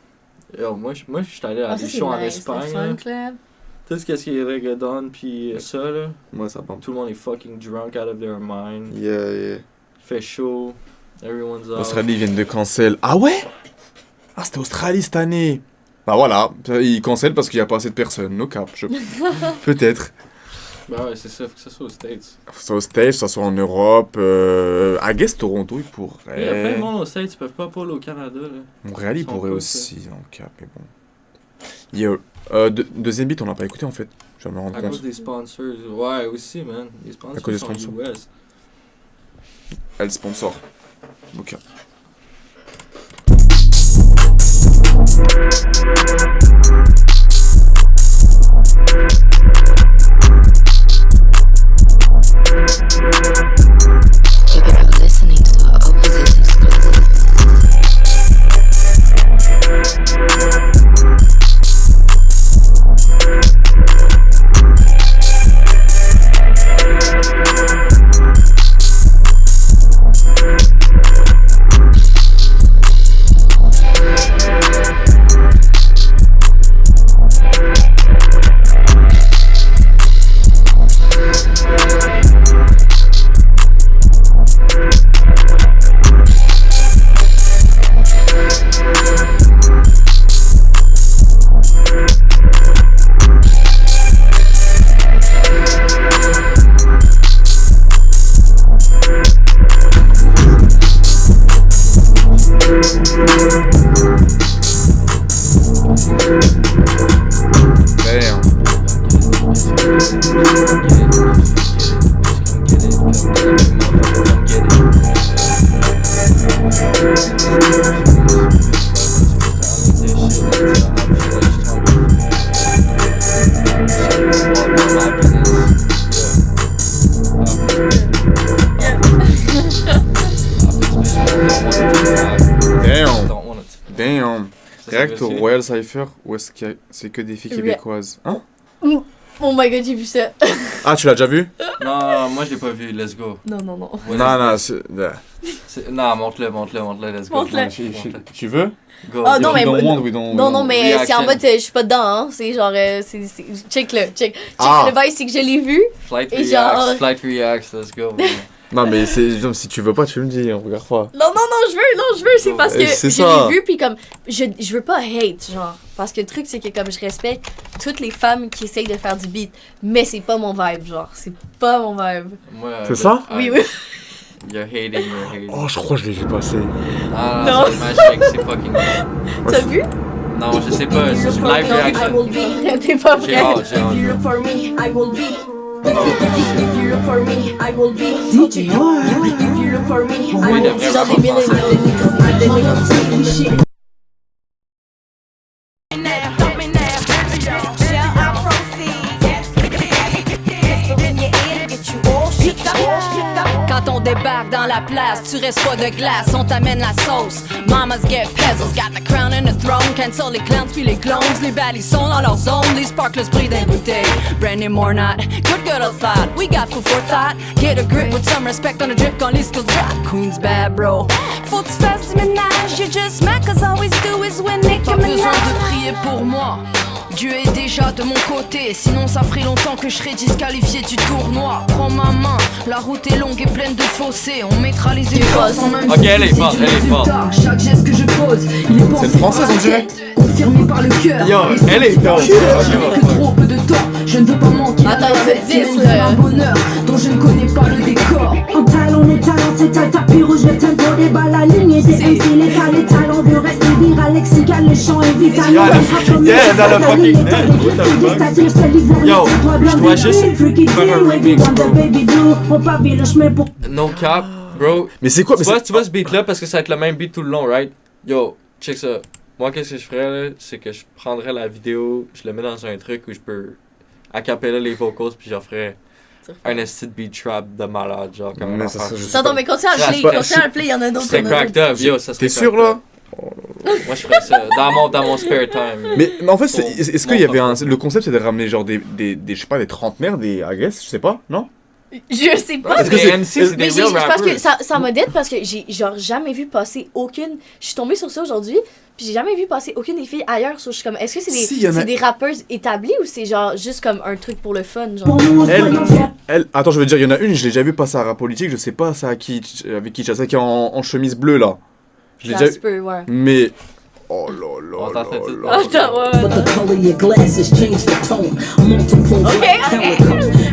Moi, je suis allé à des shows en Espagne. Tout ce qui est reggaeton, pis ça, là. Ouais, ça bombe. Tout le monde est fucking drunk out of their mind. Yeah. Il fait chaud. Everyone's out. L'Australie, ils viennent de cancel. Ah ouais? Ah, c'était Australie cette année. Bah voilà, ils cancellent parce qu'il n'y a pas assez de personnes. No cap. Peut-être. Bah ouais, c'est ça, faut que ça soit aux States. Faut que ça soit aux States, ça soit en Europe. I guess Toronto, ils pourraient. Il y a plein de monde aux States, ils peuvent pas au Canada, là. Montréal, ils pourraient aussi, en cap, mais bon. Yo, deuxième beat, on l'a pas écouté en fait. Je vais me rendre compte. À cause des sponsors. Ouais, aussi, man. Les sponsors. À cause des sont sponsors. US. Elle sponsor. Ok. Listening to the opposite exclusive. Damn. Damn. Direct au Royal Cypher ou est-ce que c'est que des filles québécoises? Hein? Oh my god, j'ai vu ça. Ah, tu l'as déjà vu? Non, moi je l'ai pas vu, let's go. Non. Ouais, Non, non, montre-le, let's go. Montre-le. Tu veux? Go. Ah non, mais don't. mais c'est en Reaction. mode je suis pas dedans, hein. C'est genre check. Ah. Le bail c'est que je l'ai vu. Flight Et genre- Reacts, let's go. Non, mais c'est genre, si tu veux pas, tu me dis, on regarde pas. Non, je veux, c'est parce que C'est je ça. l'ai vu puis comme je veux pas hate genre parce que le truc c'est que comme je respecte toutes les femmes qui essayent de faire du beat, mais c'est pas mon vibe genre, c'est pas mon vibe. Moi, C'est ça? Oui. You're hating. Oh, je crois que je l'ai vu passer. Ah, Non. c'est magique, c'est fucking bon. T'as vu? Non, je sais pas, c'est live reaction. T'es pas J'ai vrai. hâte. for me, I will be. If you look for me, I will be. If you look for me, I Ouais, will de be. vrai rapport français. Quand on débarque dans la place, tu restes pas de glace, on t'amène la sauce. Mamas get peasants, got the crown and the throne. Cancel les clans puis les clones, les baddies sont dans leur zone. Les sparklers brillent des bouteilles, Brandy more not. Good girl thought, we got food for thought. Get a grip with some respect on the drip quand les skills drop. Queen's bad bro, faut que tu fasses du ménage. You just smack cause all we do is win Nicki Minaj. Pas besoin de prier pour moi, Dieu est déjà de mon côté, sinon ça ferait longtemps que je serais disqualifié du tournoi. Prends ma main, la route est longue et pleine de fossés. On mettra les efforts sans même Ok, elle est forte, Chaque geste que je pose, il est pensé C'est une française, on dirait. confirmé par le cœur. Yo, elle est dope. Je n'ai que trop peu de temps, je ne veux pas manquer. Attends, il y avait 10, un bonheur dont je ne connais pas le décor. En talon, les talents, c'est un tapis rouge, le tempo débat la ligne. Des MC, les talons, veut rester viral, lexical, le chant est vital. Yeah, dans le fucking head. What the fuck? Yo, je dois juste faire un remix, bro. No cap, bro. Mais c'est quoi? Tu vois ce beat là parce que ça va être le même beat tout le long, right? Yo, check ça. Moi, qu'est-ce que je ferais là? C'est que je prendrais la vidéo, je le mets dans un truc où je peux acapella les vocals, puis j'en ferais un esti de beat trap de malade, genre comme Mais un ça, enfant. Attends, mais continue à le play, il y en a d'autres. C'est cracked up, yo, ça serait T'es sûr cracked là? up. Moi, je ferais ça dans mon spare time. Mais en fait, est-ce qu'il y avait un... le concept, c'est de ramener genre des je sais pas, des trentenaires, des I guess, je sais pas, non? Je sais pas. Est-ce que Les MC, c'est Mais des real parce que rappers. ça m'a dette parce que j'ai genre jamais vu passer aucune. Je suis tombée sur ça aujourd'hui, puis j'ai jamais vu passer aucune des filles ailleurs. So, je suis comme, est-ce que c'est Si, y en a- des rappeuses établies ou c'est genre juste comme un truc pour le fun, genre? Attends, je veux dire, il y en a une, je l'ai déjà vu passer à Rap Politique, je sais pas ça avec qui c'est qui est en chemise bleue là. Je l'ai Ça déjà se peut, ouais. Mais oh là là On là t'en fait tout. là. Attends, ouais. But the color of your glasses change the tone. Multiple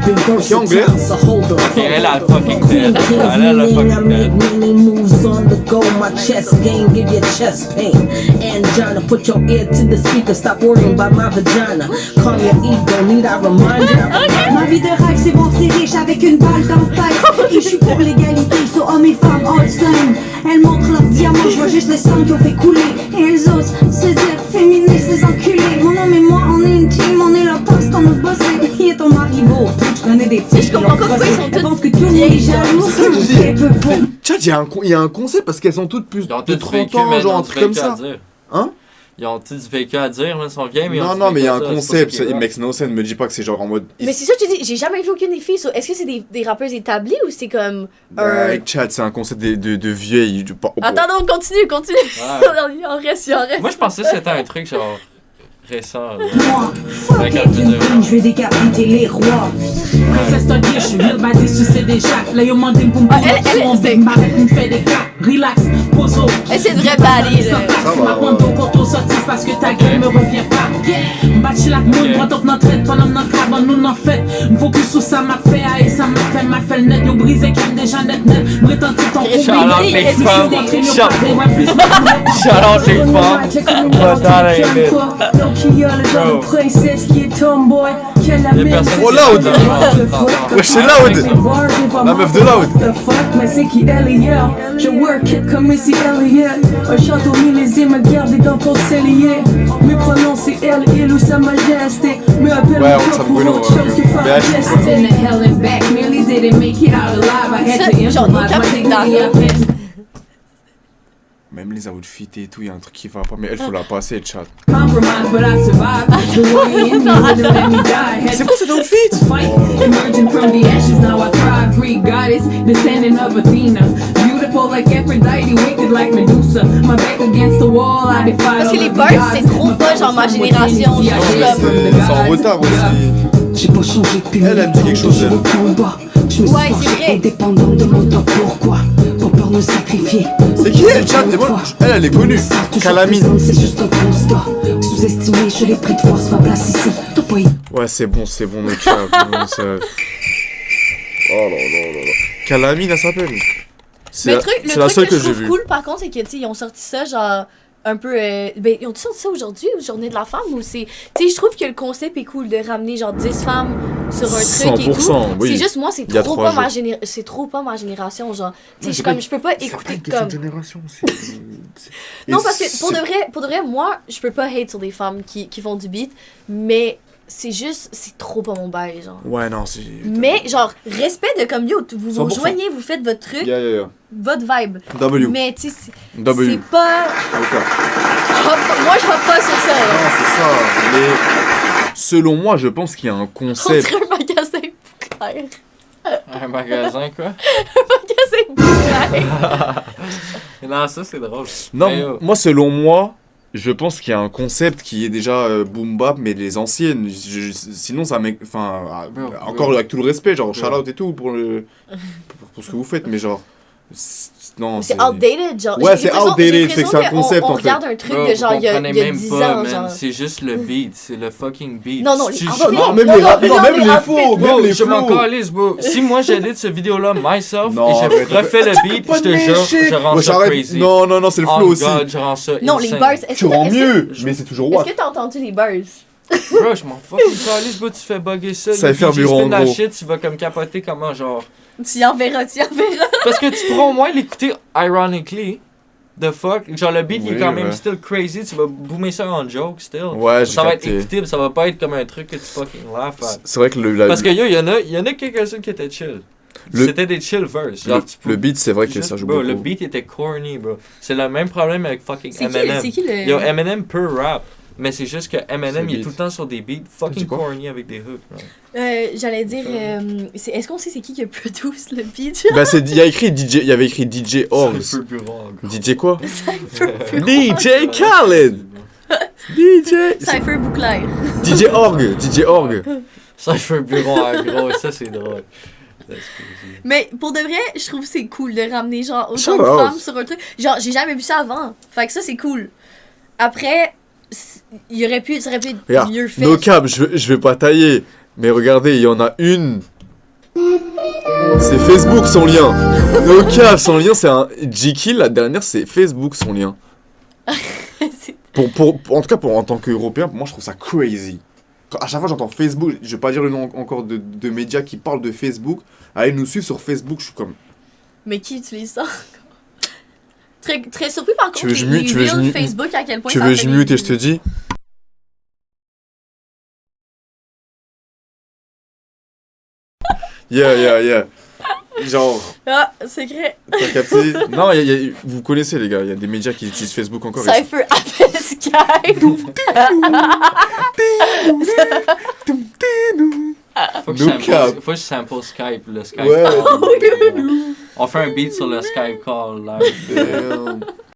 Been anglais. versatile, so hold on. Ok, elle a fucking dead. Elle a la fucking dead. Many moves on the go. My chest game give you chest pain. Angina, put your ear to the speaker. Stop worrying about my vagina. Calm your ego, need I remind you? Ma vie de rêve, c'est voir ces riches avec une balle dans le tête. Et je suis pour l'égalité, so hommes et femmes, all same. Elles montrent leurs diamants, je vois juste le sang qu'ils ont fait couler. Et elles osent se dire féministes, les enculés. Mon homme et moi, on est une team, on est là parce qu'on a bossé. Il est ton mari beau, je connais des filles. Je comprends pas pourquoi ils sont Elles toutes pensent que tout le monde est jaloux. Très peu pour. Tchad, il y a un concept parce qu'elles sont toutes plus Ils ont de tous 30 vécu, ans, mais genre ils ont un truc comme vécu à ça. dire. Hein? Ils ont tous vécu à dire, mais ils sont vieilles, mais ils ont Non, tous non, mais il y a un vécu à ça, concept, c'est pas ça it qui est makes no sense, me dis pas que c'est genre en mode... Mais c'est ça que tu dis, j'ai jamais vu aucune des filles. So, est-ce que c'est des rappeuses établies ou c'est comme un. Tchad, c'est un concept de vieilles. Attends, non, continue. Ouais. Il en reste. Moi, je pensais que c'était un truc genre récent. là. Moi, fuck Avec it, un peu de- je vais décapiter les rois. princesse t'as dit, je suis real bad, sucer des jacks. Là, yo, mandé pour me on m'arrête, me fait des cas. Relax, poso. C'est une vraie baddie, là. Ma bande au compte sorti parce que ta gueule me revient pas. Bâti la monde, moi donc notre traite pendant notre cabane, nous n'en fait. Focus sur ça m'a fait, et ça m'a fait le net. Yo brisé comme déjà net. Prétends ton coup. Shout out les femmes. Shout out les femmes. Bro. Princesse qui est tomboy. Oh Loud. Ouais c'est Loud. La meuf de Loud. Mais c'est qui Elliot. Je work it comme ici Elliot. Un château millésime gardé dans ton cellier. Mais prononcer elle, il ou sa majesté. Mais appelle ouais, on s'en brûle. Même les outfits et tout, il y a un truc qui va pas, mais elle faut la passer, chat. C'est quoi cet outfit? Parce que les birds, c'est trop pas genre ma génération. C'est en retard aussi. J'ai pas changé depuis. Elle me dit quelque chose, elle. Je me suis forgé indépendant de mon temps. Pourquoi? Pour peur de me sacrifier. C'est qui elle, chat? Elle est connue. Calamine. C'est juste un constat. Sous-estimé, je l'ai pris de force, ma place ici. Ouais, c'est bon, le chat. Oh là là là là. Calamine, elle s'appelle. Mais le truc que je trouve cool, par contre, c'est que, tu sais, ils ont sorti ça, genre, un peu... ben, ils ont sorti ça aujourd'hui, aux Journées de la femme, ou c'est... Tu sais, je trouve que le concept est cool de ramener, genre, 10 femmes sur un truc et tout. Oui. C'est juste, moi, c'est trop pas ma génération, genre. Tu sais, je peux pas écouter comme... génération, non, parce que, pour de vrai, moi, je peux pas hate sur des femmes qui font du beat, mais... C'est juste, c'est trop pas mon bail, genre. Ouais, non, c'est... Mais, genre, respect de comme yo, vous vous rejoignez, vous faites votre truc, votre vibe. W. Mais, tu sais, c'est pas... Moi, je hop pas sur ça, là. Non, c'est ça. Mais, selon moi, je pense qu'il y a un concept... On dirait un magasin bouclaire. Un magasin, quoi? Un magasin bouclaire. Non, ça, c'est drôle. Non, moi, selon moi... Je pense qu'il y a un concept qui est déjà boom bap, mais les anciennes. Sinon, ça m'est. Enfin, encore avec tout le respect, genre shout out et tout pour ce que vous faites, mais genre. Non, c'est outdated, genre. Ouais, c'est outdated, fait que c'est un concept en fait. On regarde un truc de genre il y a 10 ans, genre. C'est juste le beat, c'est le fucking beat. Non, même les faux, même les je m'en calisse, bro. Si moi j'édite ce vidéo-là myself et je refais le beat, je te jure, je rends ça crazy. Non, c'est le flow aussi. Je rends ça non, les bars, tu rends mieux, mais c'est toujours what. Est-ce que t'as entendu les bars? Bro, je m'en fucking calisse, bro, tu fais bugger ça. Ça va faire bureau en gros. Tu vas comme capoter comment genre. Tu en verras. Parce que tu pourras au moins l'écouter ironically. The fuck? Genre le beat il est quand même still crazy, tu vas boomer ça en joke still. Ouais, ça va être écoutable, ça va pas être comme un truc que tu fucking laugh at. C'est vrai que parce que yo, il y en a quelques-uns qui étaient chill. C'était des chill verses. Le beat, c'est vrai que ça joue beaucoup. Le beat était corny, bro. C'est le même problème avec fucking Eminem. C'est qui le... Yo, Eminem peut rap. Mais c'est juste que Eminem, il est tout le temps sur des beats fucking corny avec des hooks. J'allais dire, est-ce qu'on sait c'est qui a produce le beat? Bah il y avait écrit DJ Orgs. DJ quoi? DJ Khaled. DJ Cypher Bouclair. DJ Org. Cypher Bureau, gros, ça c'est drôle. Mais pour de vrai, je trouve que c'est cool de ramener genre autant de femmes sur un truc. Genre, j'ai jamais vu ça avant. Fait que ça, c'est cool. Après... ça aurait pu être mieux fait. No cap, je vais pas tailler. Mais regardez, il y en a une. C'est Facebook son lien. No cap, son lien, c'est un J-Kill. La dernière, c'est Facebook son lien. En tout cas, en tant qu'Européen, pour moi, je trouve ça crazy. À chaque fois, j'entends Facebook. Je vais pas dire le nom encore de médias qui parlent de Facebook. Allez nous suivre sur Facebook, je suis comme. Mais qui utilise ça? Très surpris par contre, les Facebook à quel point tu veux que je mute et je te dis? Yeah. Genre... Ah, secret. T'as capté? Non, vous connaissez les gars, il y a des médias qui utilisent Facebook encore. Cypher appelle Skype. Faut que je sample Skype, le Skype ouais. call. On fait un beat sur le Skype call live.